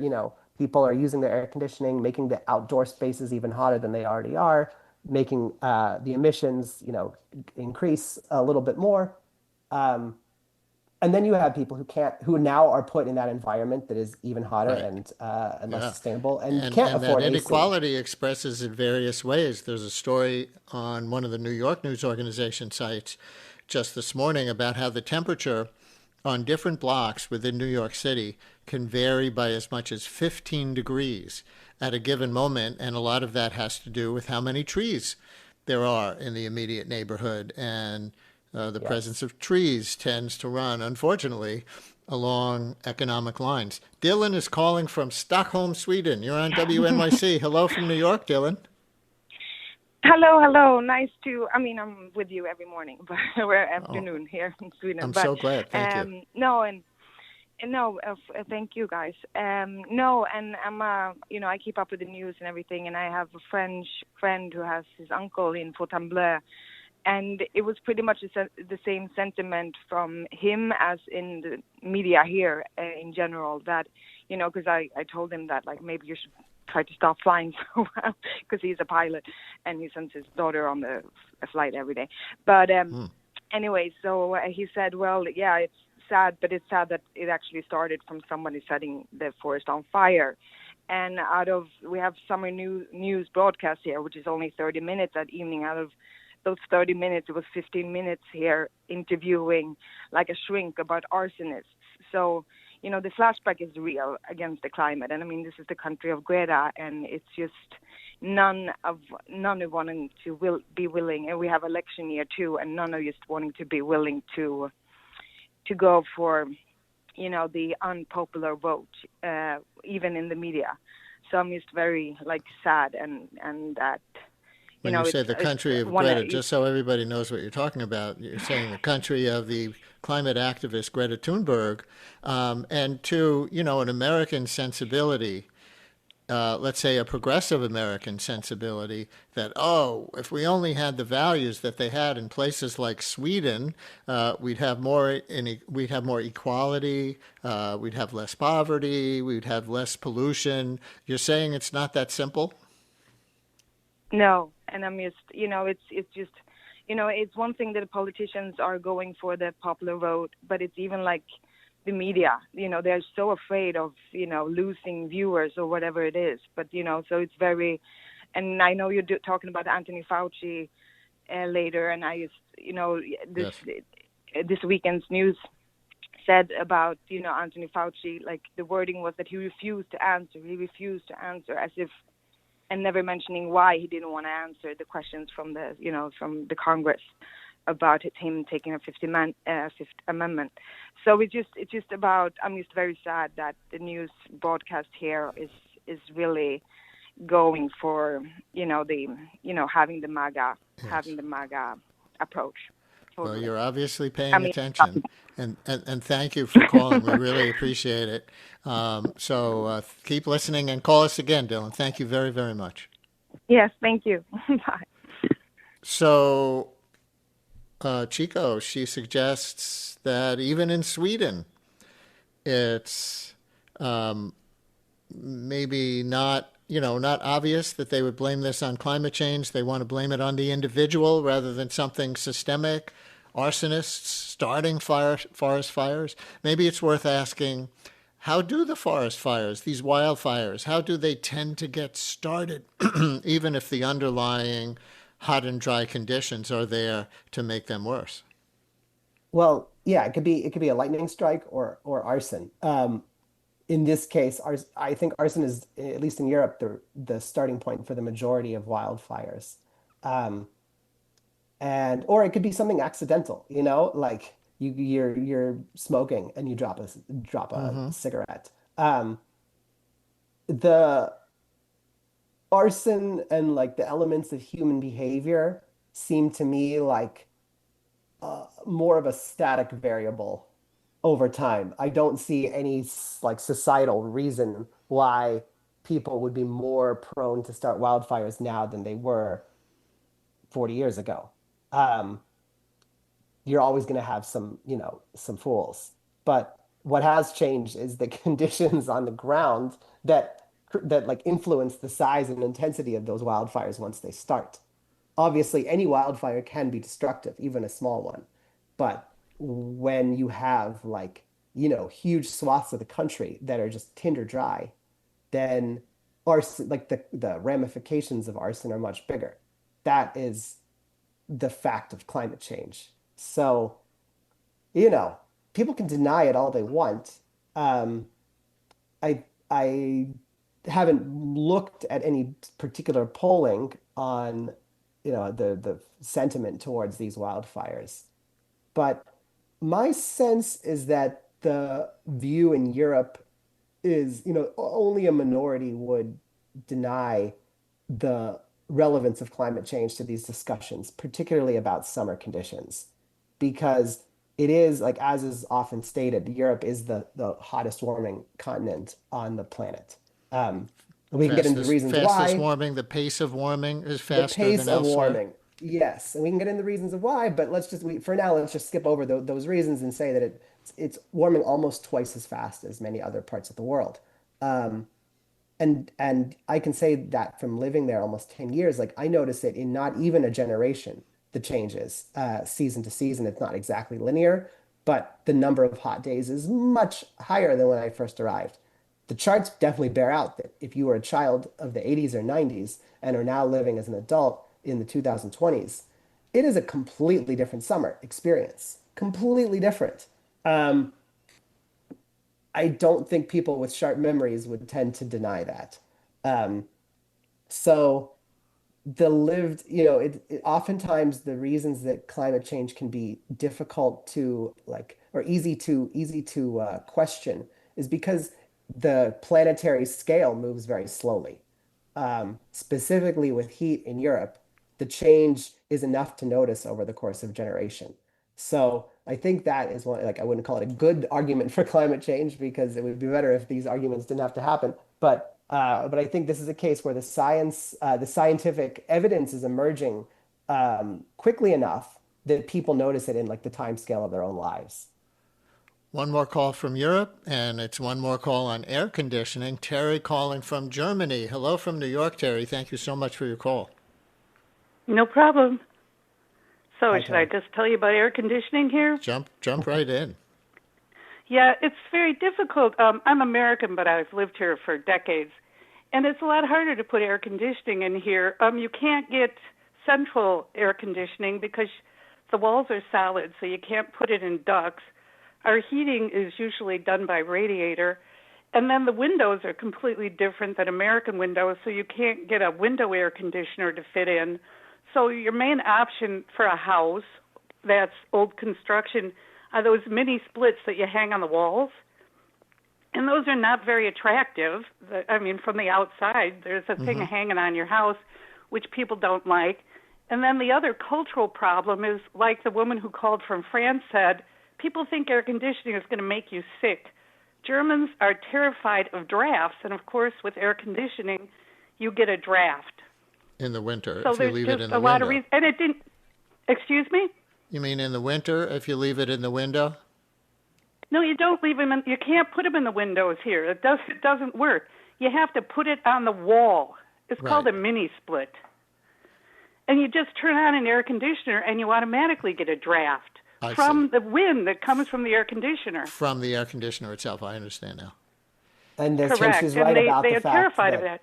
people are using their air conditioning, making the outdoor spaces even hotter than they already are, making the emissions increase a little bit more. Um, and then you have people who now are put in that environment that is even hotter Right. and less Yeah. sustainable and And can't and that afford AC. inequality expresses in various ways. There's a story on one of the New York news organization sites just this morning about how the temperature on different blocks within New York City can vary by as much as 15 degrees at a given moment, and a lot of that has to do with how many trees there are in the immediate neighborhood, and the presence Yes. of trees tends to run, unfortunately, along economic lines. Dylan is calling from Stockholm, Sweden. You're on WNYC. Hello from New York, Dylan. Hello, hello. Nice to. I mean, I'm with you every morning, but we're Oh, afternoon here in Sweden. I'm But so glad. Thank you. no, and no. Thank you guys. No, and I'm. I keep up with the news and everything, and I have a French friend who has his uncle in Fontainebleau, and it was pretty much the same sentiment from him as in the media here in general. That because I told him that like maybe you should try to stop flying for a while because he's a pilot and he sends his daughter on the a flight every day. But anyway, so he said, well, yeah, it's sad, but it's sad that it actually started from somebody setting the forest on fire. And we have summer news broadcast here, which is only 30 minutes that evening. Out of those 30 minutes, it was 15 minutes here interviewing like a shrink about arsonists. So, the flashback is real against the climate. And I mean, this is the country of Greta, and it's just none of wanting to be willing. And we have election year too, and none of just wanting to be willing to go for, the unpopular vote, even in the media. So I'm just very sad and that. When you say the country of Greta, It's just so everybody knows what you're talking about, you're saying the country of the climate activist Greta Thunberg, and to, an American sensibility, let's say a progressive American sensibility that, if we only had the values that they had in places like Sweden, we'd have more equality, we'd have less poverty, we'd have less pollution. You're saying it's not that simple? No, and I'm just, it's just, it's one thing that the politicians are going for the popular vote, but it's even like the media, they're so afraid of, losing viewers or whatever it is. But, so it's very, and I know you're talking about Anthony Fauci later, and I just, this weekend's news said about, Anthony Fauci, like the wording was that he refused to answer as if, and never mentioning why he didn't want to answer the questions from the Congress about him taking a Fifth Amendment. So it's just about. I'm just very sad that the news broadcast here is really going for having the MAGA approach. Well, Totally. you're obviously paying I mean, attention, and thank you for calling. We really appreciate it. So keep listening and call us again, Dylan. Thank you very, very much. yes, thank you. Bye. So, Chico, she suggests that even in Sweden, it's maybe not obvious that they would blame this on climate change. They want to blame it on the individual rather than something systemic. Arsonists starting forest fires. Maybe it's worth asking, How do the forest fires, these wildfires, how do they tend to get started, even if the underlying hot and dry conditions are there to make them worse? Well, yeah, it could be a lightning strike or arson. In this case, I think arson is, at least in Europe, the starting point for the majority of wildfires. Um, and or it could be something accidental, like you're smoking and you drop a Mm-hmm. cigarette. The arson and like the elements of human behavior seem to me like more of a static variable over time. I don't see any like societal reason why people would be more prone to start wildfires now than they were 40 years ago. Um, you're always going to have some fools. But what has changed is the conditions on the ground that like influence the size and intensity of those wildfires once they start. Obviously, any wildfire can be destructive, even a small one. But when you have like, huge swaths of the country that are just tinder dry, then arson, like the ramifications of arson are much bigger. That is the fact of climate change. So, you know, people can deny it all they want. Um, I haven't looked at any particular polling on, the sentiment towards these wildfires, but my sense is that the view in Europe is, only a minority would deny the relevance of climate change to these discussions, particularly about summer conditions, because it is like, as is often stated, Europe is the hottest warming continent on the planet. We can get into the reasons Fastest why, warming, the pace of warming is the faster pace than of elsewhere. warming. Yes, and we can get into the reasons of why, but for now, let's just skip over those reasons and say that it's warming almost twice as fast as many other parts of the world. Um, and I can say that from living there almost 10 years, like I notice it in not even a generation, the changes season to season. It's not exactly linear, but the number of hot days is much higher than when I first arrived. The charts definitely bear out that if you were a child of the 80s or 90s and are now living as an adult in the 2020s, it is a completely different summer experience. Completely different. Um, I don't think people with sharp memories would tend to deny that. Um, so the lived, oftentimes the reasons that climate change can be difficult to like, or easy to question is because the planetary scale moves very slowly. Specifically with heat in Europe, the change is enough to notice over the course of a generation. So I think that is one, like I wouldn't call it a good argument for climate change because it would be better if these arguments didn't have to happen. But I think this is a case where the scientific evidence is emerging quickly enough that people notice it in like the time scale of their own lives. One more call from Europe, and it's one more call on air conditioning. Terry calling from Germany. Hello from New York, Terry. Thank you so much for your call. No problem. So Hi, should I Terry. just tell you about air conditioning here? Jump right in. Yeah, it's very difficult. I'm American, but I've lived here for decades, and it's a lot harder to put air conditioning in here. You can't get central air conditioning because the walls are solid, so you can't put it in ducts. Our heating is usually done by radiator, and then the windows are completely different than American windows, so you can't get a window air conditioner to fit in. So your main option for a house that's old construction are those mini splits that you hang on the walls. And those are not very attractive. I mean, from the outside, there's a thing Mm-hmm. hanging on your house, which people don't like. And then the other cultural problem is, like the woman who called from France said, people think air conditioning is going to make you sick. Germans are terrified of drafts, and of course, with air conditioning, you get a draft. In the winter, So if you there's leave it just in a the lot of window. reasons. And it didn't, excuse me? You mean in the winter, if you leave it in the window? No, you don't leave them in, you can't put them in the windows here. It doesn't work. You have to put it on the wall. It's called Right. a mini split. And you just turn on an air conditioner and you automatically get a draft I see. from the wind that comes from the air conditioner. From the air conditioner itself. I understand now. And Correct. she's And right about they the are fact terrified of that that.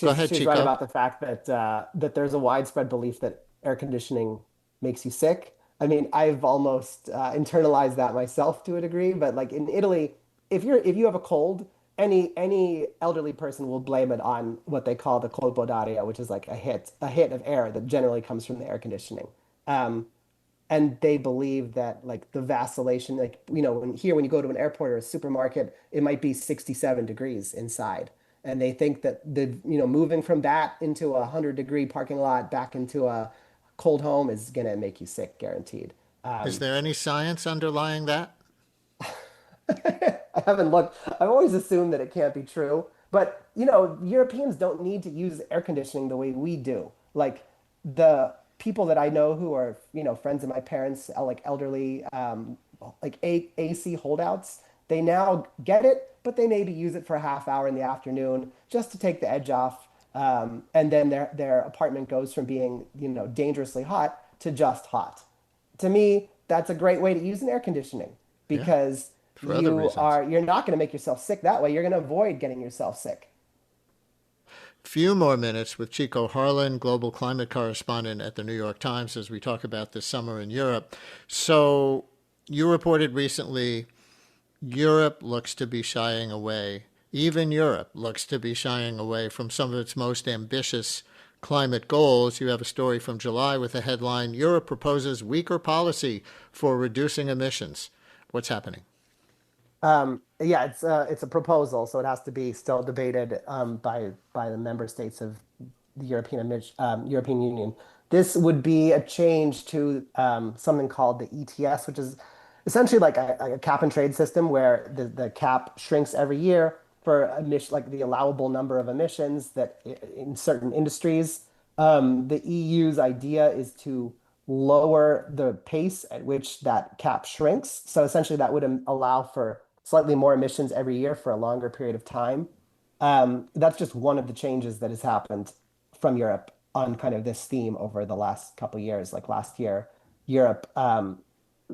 Go ahead, she's right Chico. about the fact that that there's a widespread belief that air conditioning makes you sick. I mean, I've almost internalized that myself to a degree, but like in Italy, if you have a cold, any elderly person will blame it on what they call the colpo d'aria, which is like a hit of air that generally comes from the air conditioning. Um, and they believe that like the vacillation, like when you go to an airport or a supermarket, it might be 67 degrees inside, and they think that the moving from that into a 100-degree parking lot back into a cold home is gonna make you sick, guaranteed. Is there any science underlying that? I haven't looked. I've always assumed that it can't be true. But, Europeans don't need to use air conditioning the way we do. Like the people that I know who are, friends of my parents, like elderly, like AC holdouts, they now get it, but they maybe use it for a half hour in the afternoon just to take the edge off. And then their apartment goes from being, dangerously hot to just hot. To me, that's a great way to use an air conditioning Yeah, because for other reasons. you're not going to make yourself sick that way. You're going to avoid getting yourself sick. Few more minutes with Chico Harlan, global climate correspondent at the New York Times, as we talk about this summer in Europe. So you reported recently Europe looks to be shying away. Even Europe looks to be shying away from some of its most ambitious climate goals. You have a story from July with the headline, Europe proposes weaker policy for reducing emissions. What's happening? Yeah, it's a proposal, so it has to be still debated by the member states of the European Union. This would be a change to something called the ETS, which is essentially like a cap and trade system where the cap shrinks every year for emission, like the allowable number of emissions that in certain industries. The EU's idea is to lower the pace at which that cap shrinks. So essentially, that would allow for slightly more emissions every year for a longer period of time. That's just one of the changes that has happened from Europe on kind of this theme over the last couple of years. Like last year, Europe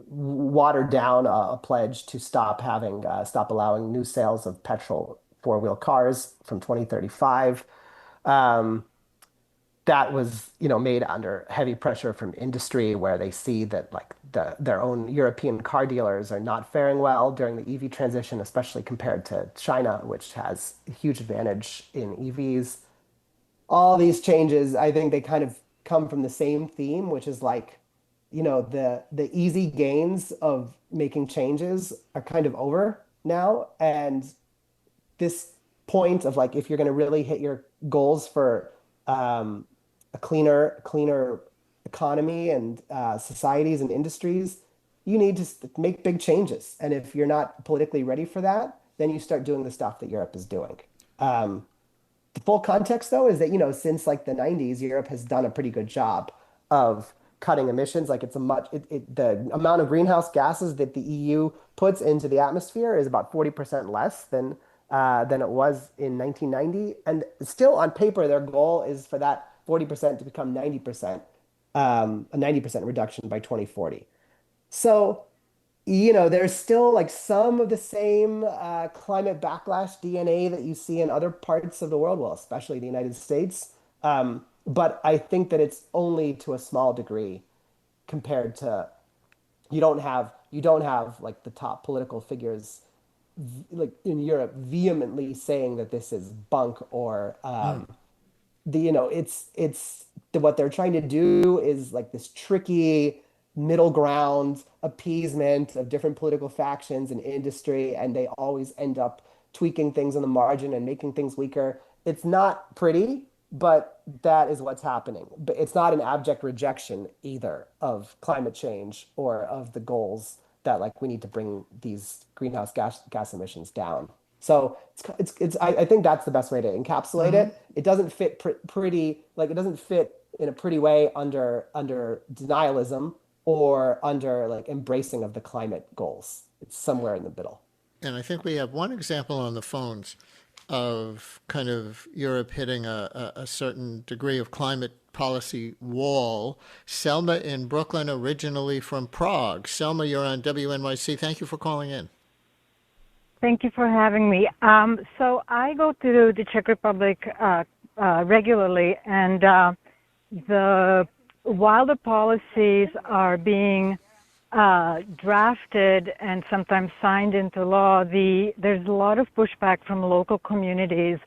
watered down a pledge to stop allowing new sales of petrol four-wheel cars from 2035. Um, that was, made under heavy pressure from industry, where they see that like their own European car dealers are not faring well during the EV transition, especially compared to China, which has a huge advantage in EVs. All these changes, I think they kind of come from the same theme, which is like, the easy gains of making changes are kind of over now, and this point of like if you're going to really hit your goals for a cleaner economy and societies and industries, you need to make big changes. And if you're not politically ready for that, then you start doing the stuff that Europe is doing. Um, the full context, though, is that since like the 90s, Europe has done a pretty good job of cutting emissions. Like the amount of greenhouse gases that the EU puts into the atmosphere is about 40% less than it was in 1990. And still on paper, their goal is for that 40% to become 90%, a 90% reduction by 2040. So, there's still like some of the same climate backlash DNA that you see in other parts of the world, well, especially the United States. But I think that it's only to a small degree compared to you don't have like the top political figures like in Europe vehemently saying that this is bunk or what they're trying to do is like this tricky middle ground appeasement of different political factions and industry, and they always end up tweaking things on the margin and making things weaker. It's not pretty, but that is what's happening. But it's not an abject rejection either of climate change or of the goals that like we need to bring these greenhouse gas emissions down. So I think that's the best way to encapsulate Mm-hmm. it. It doesn't fit pretty, like it doesn't fit in a pretty way under denialism or under like embracing of the climate goals. It's somewhere in the middle. And I think we have one example on the phones of kind of Europe hitting a certain degree of climate policy wall. Selma in Brooklyn, originally from Prague. Selma, you're on WNYC. Thank you for calling in. Thank you for having me. So I go to the Czech Republic regularly, and while the policies are being drafted and sometimes signed into law, there's a lot of pushback from local communities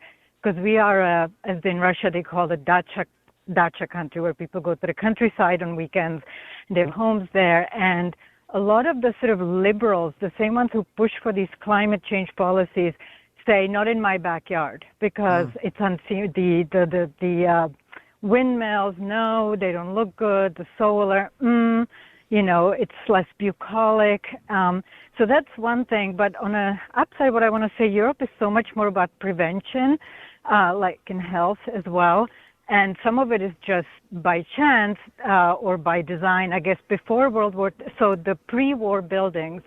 because we are, as in Russia they call it dacha country, where people go to the countryside on weekends. They have homes there, and a lot of the sort of liberals, the same ones who push for these climate change policies, say not in my backyard because it's unsafe. The windmills, no, they don't look good. The solar, it's less bucolic. So that's one thing. But on a upside, what I want to say, Europe is so much more about prevention, like in health as well. And some of it is just by chance or by design. I guess before World War, so the pre-war buildings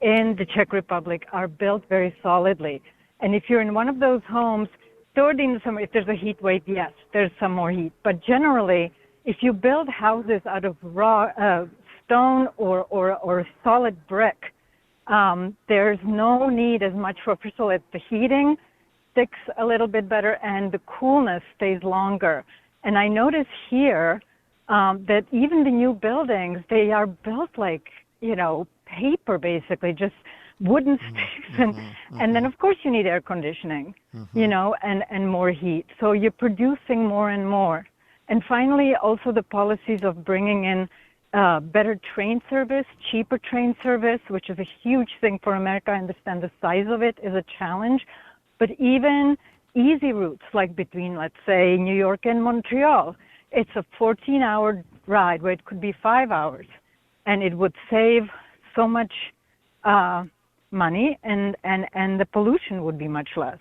in the Czech Republic are built very solidly. And if you're in one of those homes, toward the end of summer, if there's a heat wave, yes, there's some more heat. But generally, if you build houses out of raw stone or solid brick, there's no need as much for, first of all, the heating sticks a little bit better and the coolness stays longer. And I notice here that even the new buildings, they are built like, paper basically, just wooden sticks. And then of course you need air conditioning, and more heat. So you're producing more and more. And finally, also the policies of bringing in better train service, cheaper train service, which is a huge thing for America. I understand the size of it is a challenge. But even easy routes, like between, let's say, New York and Montreal, it's a 14-hour ride where it could be 5 hours. And it would save so much money, and the pollution would be much less.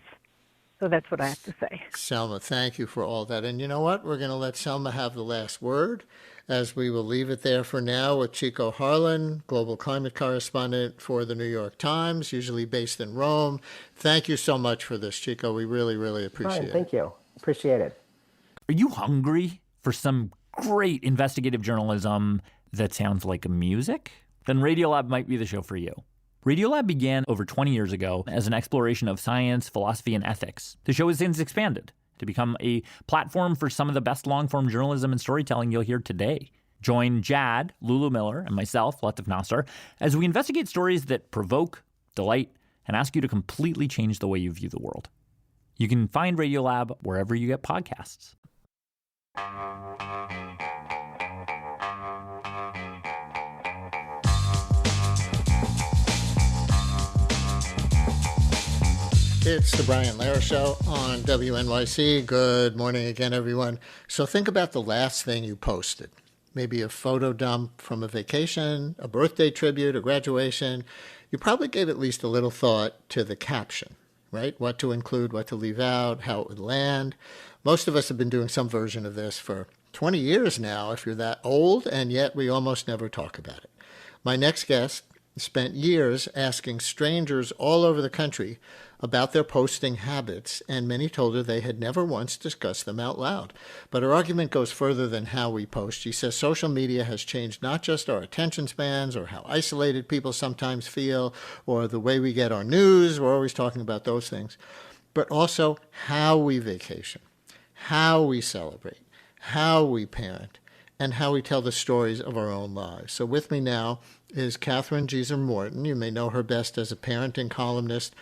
So that's what I have to say. Selma, thank you for all that. And you know what? We're going to let Selma have the last word, as we will leave it there for now with Chico Harlan, global climate correspondent for the New York Times, usually based in Rome. Thank you so much for this, Chico. We really, really appreciate it. Thank you. Appreciate it. Are you hungry for some great investigative journalism that sounds like music? Then Radiolab might be the show for you. Radiolab began over 20 years ago as an exploration of science, philosophy, and ethics. The show has since expanded to become a platform for some of the best long-form journalism and storytelling you'll hear today. Join Jad, Lulu Miller, and myself, Latif Nasser, as we investigate stories that provoke, delight, and ask you to completely change the way you view the world. You can find Radiolab wherever you get podcasts. It's the Brian Lehrer Show on WNYC. Good morning again, everyone. So think about the last thing you posted. Maybe a photo dump from a vacation, a birthday tribute, a graduation. You probably gave at least a little thought to the caption, right? What to include, what to leave out, how it would land. Most of us have been doing some version of this for 20 years now, if you're that old, and yet we almost never talk about it. My next guest spent years asking strangers all over the country about their posting habits, and many told her they had never once discussed them out loud. But her argument goes further than how we post. She says social media has changed not just our attention spans or how isolated people sometimes feel or the way we get our news, we're always talking about those things, but also how we vacation, how we celebrate, how we parent, and how we tell the stories of our own lives. So with me now is Catherine Jeser Morton. You may know her best as a parenting columnist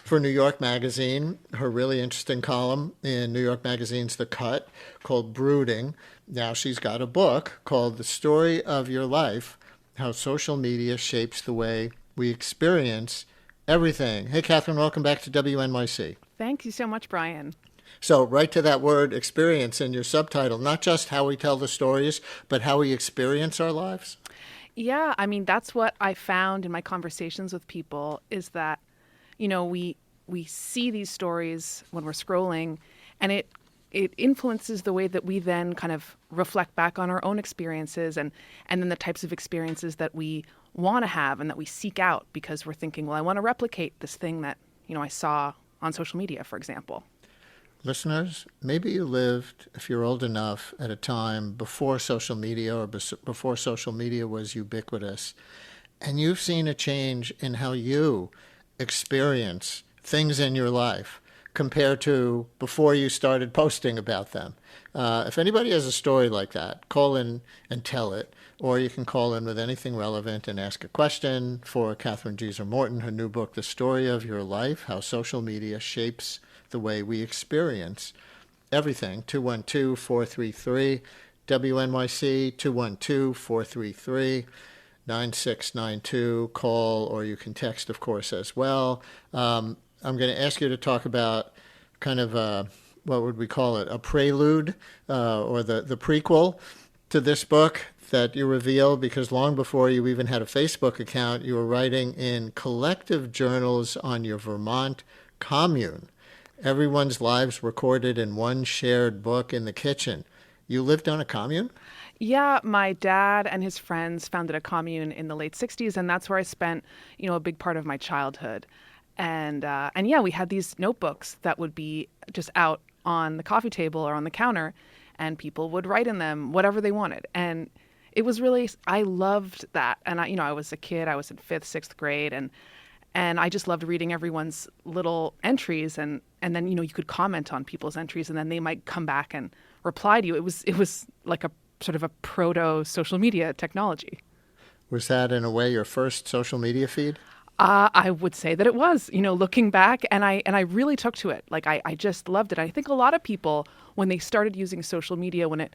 for New York Magazine. Her really interesting column in New York Magazine's The Cut called Brooding. Now she's got a book called The Story of Your Life, How Social Media Shapes the Way We Experience Everything. Hey, Catherine, welcome back to WNYC. Thank you so much, Brian. So right to that word experience in your subtitle, not just how we tell the stories, but how we experience our lives. Yeah, I mean, that's what I found in my conversations with people is that, we see these stories when we're scrolling, and it influences the way that we then kind of reflect back on our own experiences and then the types of experiences that we want to have and that we seek out because we're thinking, well, I want to replicate this thing that, I saw on social media, for example. Listeners, maybe you lived, if you're old enough, at a time before social media or before social media was ubiquitous, and you've seen a change in how you experience things in your life compared to before you started posting about them. If anybody has a story like that, call in and tell it, or you can call in with anything relevant and ask a question for Catherine Jeser Morton, her new book, The Story of Your Life, How Social Media Shapes the Way We Experience Everything. 212-433 WNYC, 212-433-9692. Call, or you can text, of course, as well. I'm going to ask you to talk about kind of what would we call it, a prelude or the prequel to this book that you reveal, because long before you even had a Facebook account, you were writing in collective journals on your Vermont commune. Everyone's lives recorded in one shared book in the kitchen. You lived on a commune? Yeah, my dad and his friends founded a commune in the late 60s, and that's where I spent, a big part of my childhood. And yeah, we had these notebooks that would be just out on the coffee table or on the counter, and people would write in them whatever they wanted. And it was really, I loved that. And I was a kid, I was in 5th, 6th grade, and I just loved reading everyone's little entries, and then, you could comment on people's entries, and then they might come back and reply to you. It was like a sort of a proto social media technology. Was that in a way your first social media feed? I would say that it was, looking back, and I really took to it. Like I just loved it. I think a lot of people, when they started using social media, when it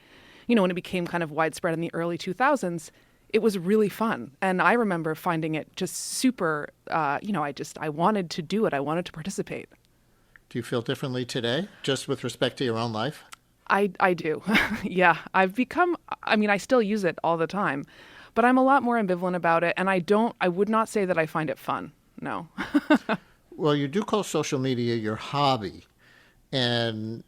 became kind of widespread in the early 2000s, it was really fun. And I remember finding it just super, I wanted to do it. I wanted to participate. Do you feel differently today, just with respect to your own life? I do. Yeah. I still use it all the time, but I'm a lot more ambivalent about it. And I would not say that I find it fun. No. Well, you do call social media your hobby. And,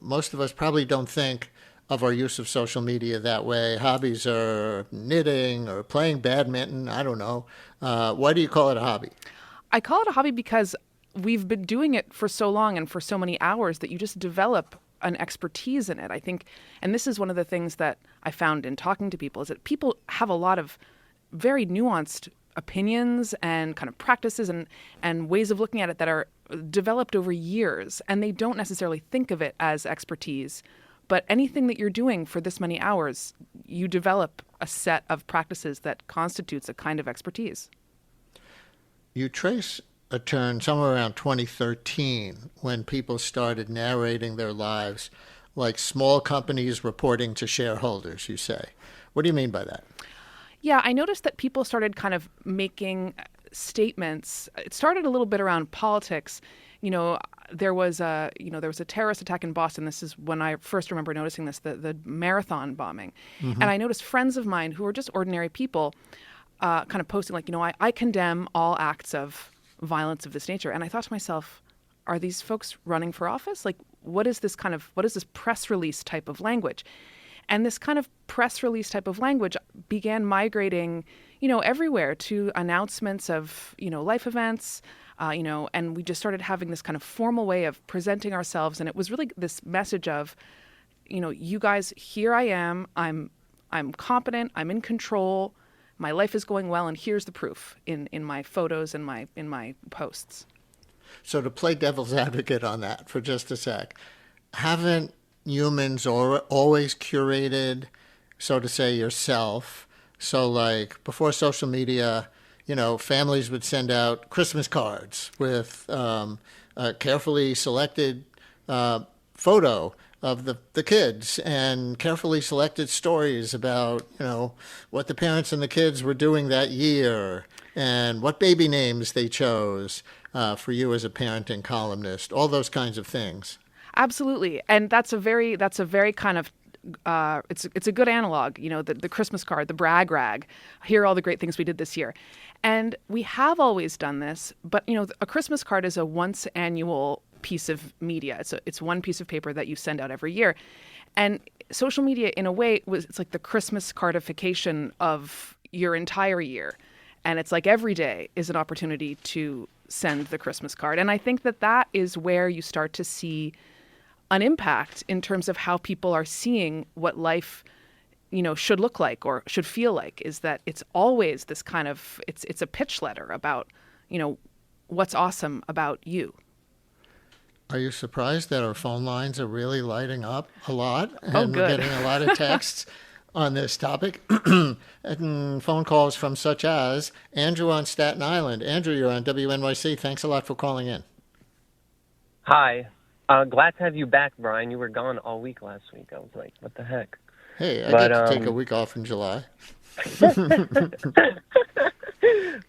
most of us probably don't think of our use of social media that way. Hobbies are knitting or playing badminton. I don't know. Why do you call it a hobby? I call it a hobby because we've been doing it for so long and for so many hours that you just develop an expertise in it, I think. And this is one of the things that I found in talking to people, is that people have a lot of very nuanced opinions and kind of practices and ways of looking at it that are developed over years, and they don't necessarily think of it as expertise. But anything that you're doing for this many hours, you develop a set of practices that constitutes a kind of expertise. You trace a turn somewhere around 2013 when people started narrating their lives like small companies reporting to shareholders, you say. What do you mean by that? Yeah, I noticed that people started kind of making statements. It started a little bit around politics. There was a terrorist attack in Boston. This is when I first remember noticing this, the marathon bombing. Mm-hmm. And I noticed friends of mine who were just ordinary people kind of posting like, I condemn all acts of violence of this nature. And I thought to myself, are these folks running for office? Like, what is this press release type of language? And this kind of press release type of language began migrating, everywhere to announcements of, life events, and we just started having this kind of formal way of presenting ourselves. And it was really this message of, you guys, here I am, I'm competent, I'm in control, my life is going well, and here's the proof in my photos and in my posts. So to play devil's advocate on that for just a sec, haven't humans always curated, so to say, yourself? So like before social media, families would send out Christmas cards with a carefully selected photo of the kids and carefully selected stories about, what the parents and the kids were doing that year and what baby names they chose for you as a parent and columnist, all those kinds of things. Absolutely. And that's a very kind of, it's a good analog, the Christmas card, the brag rag. Here are all the great things we did this year. And we have always done this, but, a Christmas card is a once annual piece of media. It's one piece of paper that you send out every year. And social media, in a way, it's like the Christmas cardification of your entire year. And it's like every day is an opportunity to send the Christmas card. And I think that is where you start to see an impact in terms of how people are seeing what life, should look like or should feel like, is that it's always this kind of, it's a pitch letter about, what's awesome about you. Are you surprised that our phone lines are really lighting up a lot? And Oh, good. We're getting a lot of texts on this topic. And phone calls from such as Andrew on Staten Island. Andrew, you're on WNYC. Thanks a lot for calling in. Hi. Glad to have you back, Brian. You were gone all week last week. I was like, what the heck? Hey, I get to take a week off in July.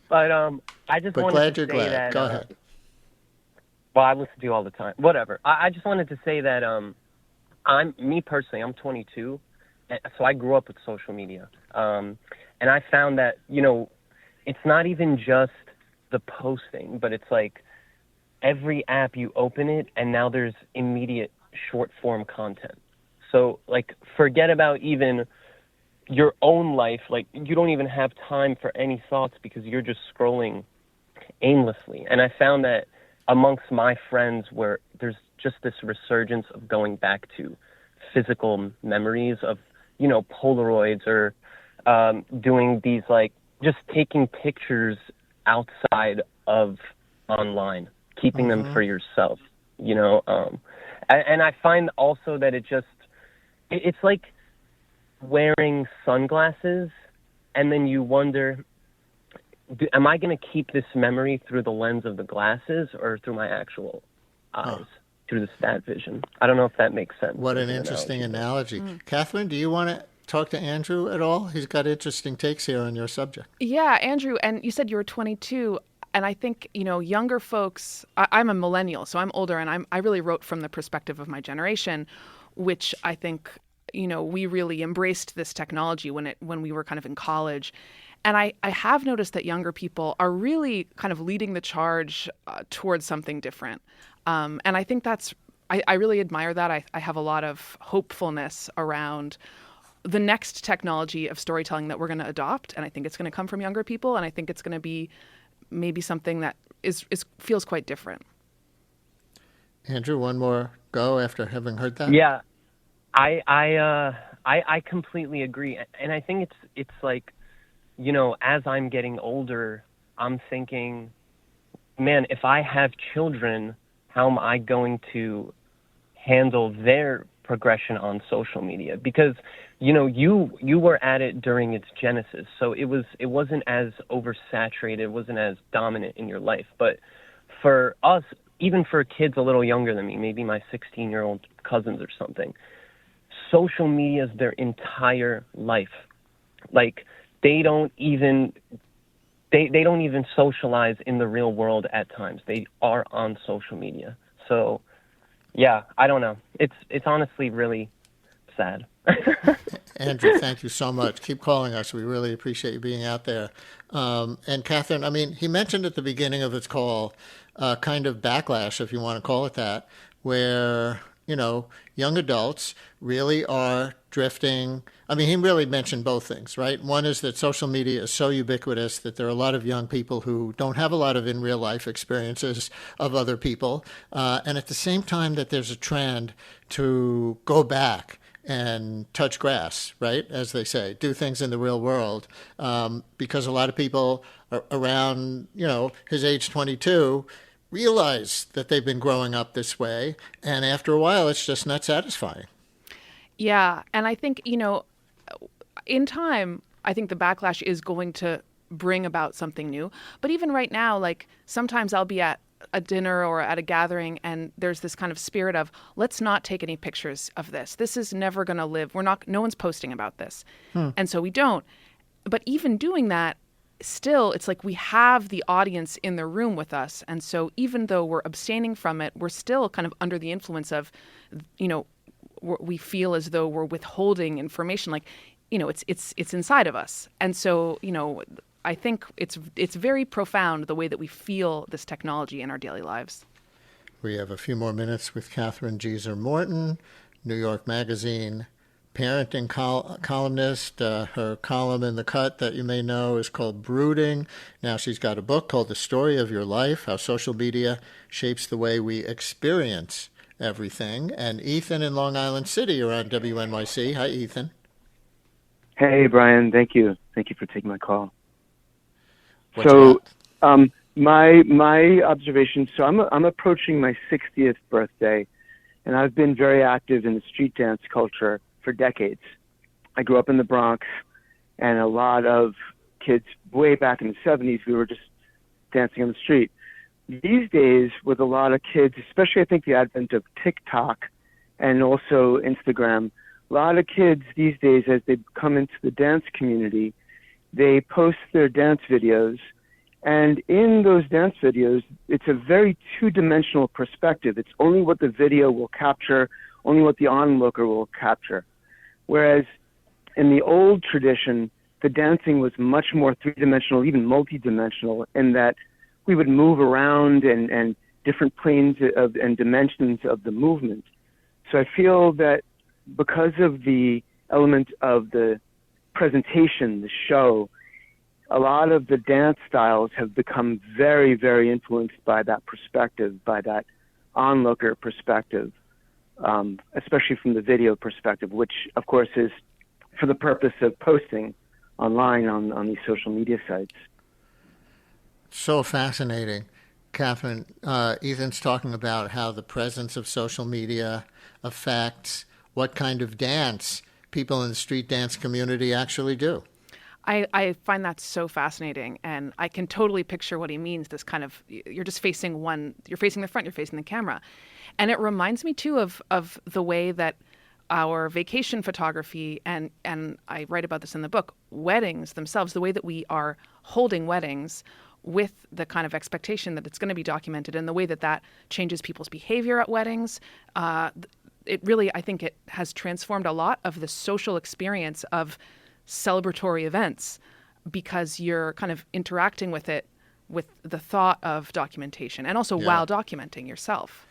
But I just But wanted glad to you're say glad. that. Go ahead. Well, I listen to you all the time. Whatever. I just wanted to say that me personally, I'm 22, so I grew up with social media. And I found that, it's not even just the posting, but it's like every app you open it, and now there's immediate short form content. So, like, forget about even your own life. Like, you don't even have time for any thoughts because you're just scrolling aimlessly. And I found that amongst my friends where there's just this resurgence of going back to physical memories of, Polaroids or doing these, like, just taking pictures outside of online, keeping them for yourself, and I find also that it's like wearing sunglasses, and then you wonder, am I going to keep this memory through the lens of the glasses or through my actual eyes, through the stat vision? I don't know if that makes sense. What an interesting analogy. Catherine, do you want to talk to Andrew at all? He's got interesting takes here on your subject. Yeah, Andrew, and you said you were 22. And I think, younger folks, I'm a millennial, so I'm older, and I really wrote from the perspective of my generation, which I think, we really embraced this technology when we were kind of in college. And I have noticed that younger people are really kind of leading the charge towards something different. And I think I really admire that. I have a lot of hopefulness around the next technology of storytelling that we're going to adopt. And I think it's going to come from younger people. And I think it's going to be maybe something that feels quite different. Andrew, one more go after having heard that? Yeah, I completely agree. And I think it's like, as I'm getting older, I'm thinking, man, if I have children, how am I going to handle their progression on social media? Because, you were at it during its genesis, so it wasn't as oversaturated, it wasn't as dominant in your life. But for us, even for kids a little younger than me, maybe my 16-year-old cousins or something, social media is their entire life. Like, they don't even socialize in the real world at times. They are on social media. So, yeah, I don't know. It's honestly really sad. Andrew, thank you so much. Keep calling us. We really appreciate you being out there. And Catherine, he mentioned at the beginning of his call kind of backlash, if you want to call it that, where, young adults really are drifting. He really mentioned both things, right? One is that social media is so ubiquitous that there are a lot of young people who don't have a lot of in real life experiences of other people. And at the same time that there's a trend to go back and touch grass, right? As they say, do things in the real world. Because a lot of people around, his age 22 realize that they've been growing up this way. And after a while, it's just not satisfying. Yeah. And I think, in time, I think the backlash is going to bring about something new. But even right now, like, sometimes I'll be at a dinner or at a gathering and there's this kind of spirit of, let's not take any pictures of this. This is never going to live. No one's posting about this. And so we don't. But even doing that, still, it's like we have the audience in the room with us. And so even though we're abstaining from it, we're still kind of under the influence of, we feel as though we're withholding information. Like, it's inside of us. And so, I think it's very profound the way that we feel this technology in our daily lives. We have a few more minutes with Catherine Jeser Morton, New York Magazine parenting columnist. Her column in The Cut that you may know is called Brooding. Now she's got a book called The Story of Your Life, How Social Media Shapes the Way We Experience Everything. And Ethan in Long Island City, you're on WNYC. Hi, Ethan. Hey, Brian. Thank you. Thank you for taking my call. What's My observation. So I'm approaching my 60th birthday, and I've been very active in the street dance culture for decades. I grew up in the Bronx, and a lot of kids way back in the 70s, we were just dancing on the street. These days, with a lot of kids, especially I think the advent of TikTok and also Instagram, a lot of kids these days, as they come into the dance community, they post their dance videos. And in those dance videos, it's a very two-dimensional perspective. It's only what the video will capture, only what the onlooker will capture. Whereas in the old tradition, the dancing was much more three-dimensional, even multi-dimensional, in that we would move around and different planes and dimensions of the movement. So I feel that because of the element of the presentation, the show, a lot of the dance styles have become very, very influenced by that perspective, by that onlooker perspective, especially from the video perspective, which, of course, is for the purpose of posting online on these social media sites. So fascinating. Catherine, Ethan's talking about how the presence of social media affects what kind of dance people in the street dance community actually do. I find that so fascinating, and I can totally picture what he means. This kind of, you're just facing you're facing the front, you're facing the camera. And it reminds me too of the way that our vacation photography, and I write about this in the book, weddings themselves, the way that we are holding weddings with the kind of expectation that it's going to be documented, and the way that that changes people's behavior at weddings. It really, I think it has transformed a lot of the social experience of celebratory events, because you're kind of interacting with it with the thought of documentation, and also while documenting yourself.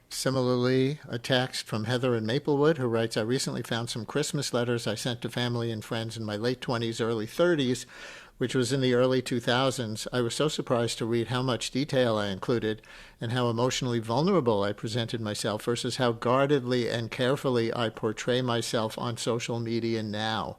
Similarly, a text from Heather in Maplewood, who writes, I recently found some Christmas letters I sent to family and friends in my late 20s, early 30s, which was in the early 2000s. I was so surprised to read how much detail I included and how emotionally vulnerable I presented myself versus how guardedly and carefully I portray myself on social media now.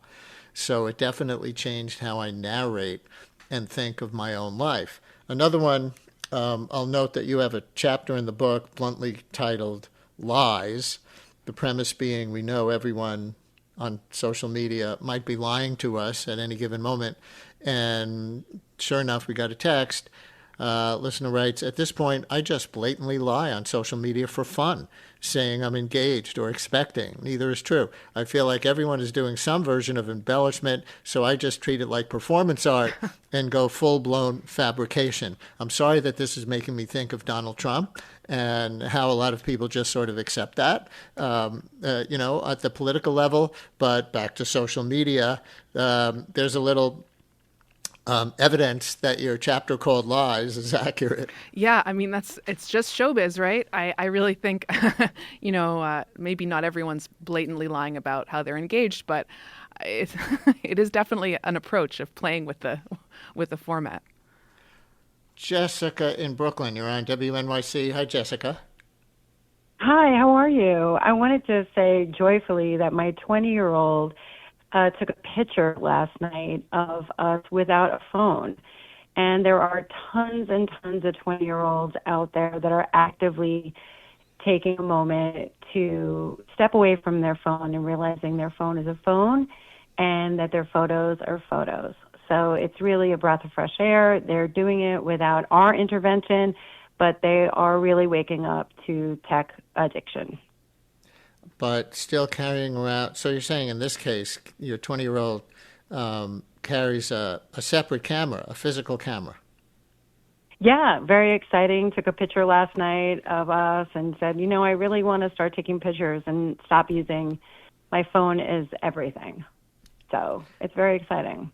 So it definitely changed how I narrate and think of my own life. Another one, I'll note that you have a chapter in the book bluntly titled Lies, the premise being we know everyone on social media might be lying to us at any given moment. And sure enough, we got a text. Listener writes, at this point, I just blatantly lie on social media for fun, saying I'm engaged or expecting. Neither is true. I feel like everyone is doing some version of embellishment, so I just treat it like performance art and go full-blown fabrication. I'm sorry that this is making me think of Donald Trump and how a lot of people just sort of accept that, at the political level. But back to social media, there's a little evidence that your chapter called Lies is accurate. Yeah, I mean, it's just showbiz, right? I really think, maybe not everyone's blatantly lying about how they're engaged, but it is definitely an approach of playing with the format. Jessica in Brooklyn, you're on WNYC. Hi, Jessica. Hi, how are you? I wanted to say joyfully that my 20-year-old took a picture last night of us without a phone. And there are tons and tons of 20-year-olds out there that are actively taking a moment to step away from their phone and realizing their phone is a phone and that their photos are photos. So it's really a breath of fresh air. They're doing it without our intervention, but they are really waking up to tech addiction. But still carrying around, so you're saying in this case, your 20-year-old carries a separate camera, a physical camera. Yeah, very exciting. Took a picture last night of us and said, I really want to start taking pictures and stop using my phone as everything. So it's very exciting.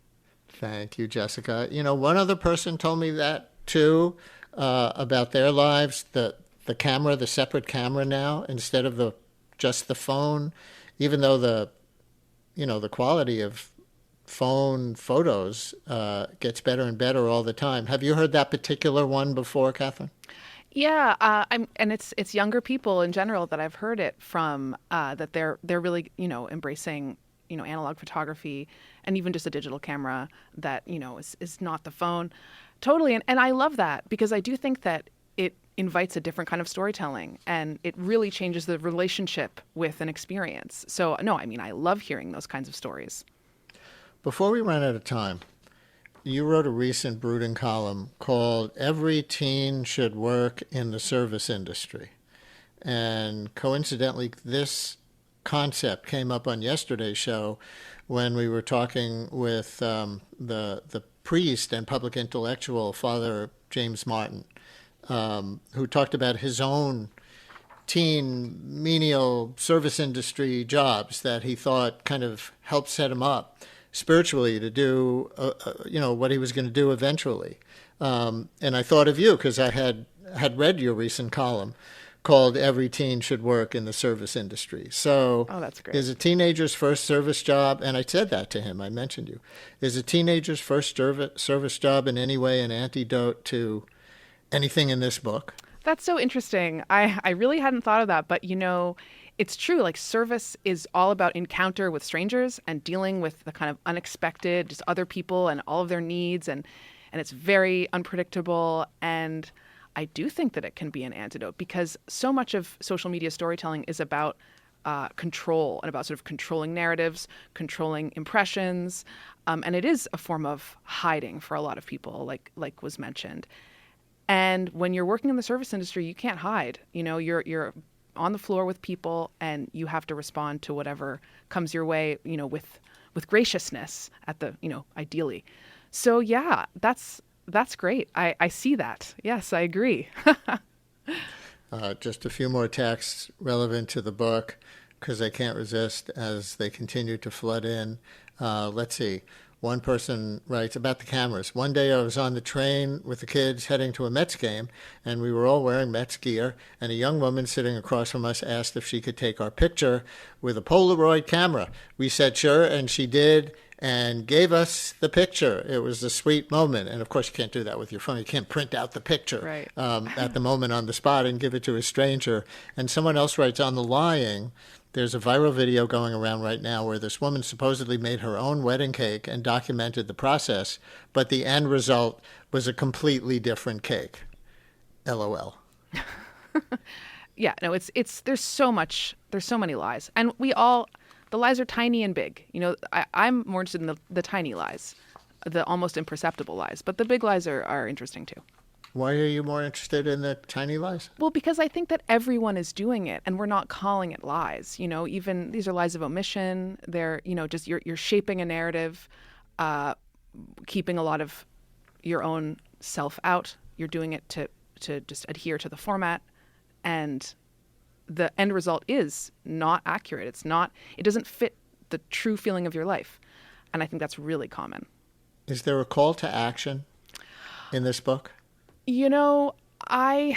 Thank you, Jessica. One other person told me that too, about their lives, the camera, the separate camera now, instead of just the phone, even though the quality of phone photos gets better and better all the time. Have you heard that particular one before, Catherine? Yeah, and it's younger people in general that I've heard it from, that they're really embracing analog photography and even just a digital camera that is not the phone. Totally. And I love that because I do think that it invites a different kind of storytelling and it really changes the relationship with an experience. So, no, I mean, I love hearing those kinds of stories. Before we run out of time, you wrote a recent brooding column called Every Teen Should Work in the Service Industry. And coincidentally, this concept came up on yesterday's show when we were talking with the priest and public intellectual, Father James Martin, who talked about his own teen menial service industry jobs that he thought kind of helped set him up spiritually to do, what he was going to do eventually. And I thought of you because I had read your recent column called Every Teen Should Work in the Service Industry. So that's great. Is a teenager's first service job, and I said that to him, I mentioned you, is a teenager's first service job in any way an antidote to anything in this book? That's so interesting. I really hadn't thought of that, but it's true. Like service is all about encounter with strangers and dealing with the kind of unexpected, just other people and all of their needs. And it's very unpredictable. And I do think that it can be an antidote because so much of social media storytelling is about control and about sort of controlling narratives, controlling impressions. And it is a form of hiding for a lot of people, like was mentioned. And when you're working in the service industry, you can't hide. You're on the floor with people and you have to respond to whatever comes your way, with graciousness ideally. So yeah, that's great. I see that. Yes, I agree. Just a few more texts relevant to the book because I can't resist as they continue to flood in. Let's see. One person writes about the cameras. One day I was on the train with the kids heading to a Mets game, and we were all wearing Mets gear, and a young woman sitting across from us asked if she could take our picture with a Polaroid camera. We said sure, and she did, and gave us the picture. It was a sweet moment. And, of course, you can't do that with your phone. You can't print out the picture at the moment on the spot and give it to a stranger. And someone else writes, on the lying, there's a viral video going around right now where this woman supposedly made her own wedding cake and documented the process, but the end result was a completely different cake. LOL. Yeah, no, there's so many lies. And the lies are tiny and big. I'm more interested in the tiny lies, the almost imperceptible lies, but the big lies are interesting too. Why are you more interested in the tiny lies? Well, because I think that everyone is doing it and we're not calling it lies. Even these are lies of omission. They're, just you're shaping a narrative, keeping a lot of your own self out. You're doing it to just adhere to the format. And the end result is not accurate. It doesn't fit the true feeling of your life. And I think that's really common. Is there a call to action in this book? My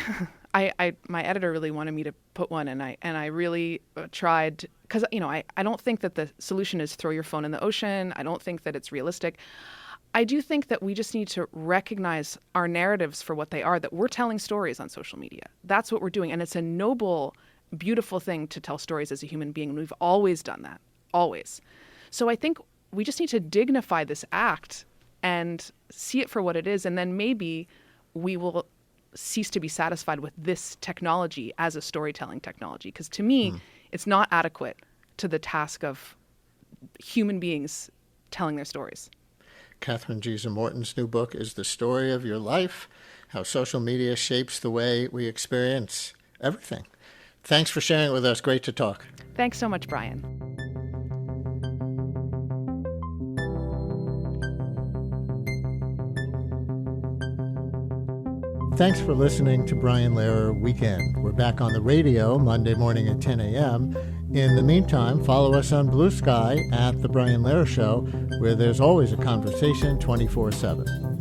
editor really wanted me to put one, and I really tried because I don't think that the solution is throw your phone in the ocean. I don't think that it's realistic. I do think that we just need to recognize our narratives for what they are. That we're telling stories on social media. That's what we're doing, and it's a noble, beautiful thing to tell stories as a human being, and we've always done that, always. So I think we just need to dignify this act and see it for what it is, and then maybe we will cease to be satisfied with this technology as a storytelling technology. Because to me, it's not adequate to the task of human beings telling their stories. Catherine Giza Morton's new book is The Story of Your Life, How Social Media Shapes the Way We Experience Everything. Thanks for sharing it with us. Great to talk. Thanks so much, Brian. Thanks for listening to Brian Lehrer Weekend. We're back on the radio Monday morning at 10 a.m. In the meantime, follow us on Blue Sky at The Brian Lehrer Show, where there's always a conversation 24/7.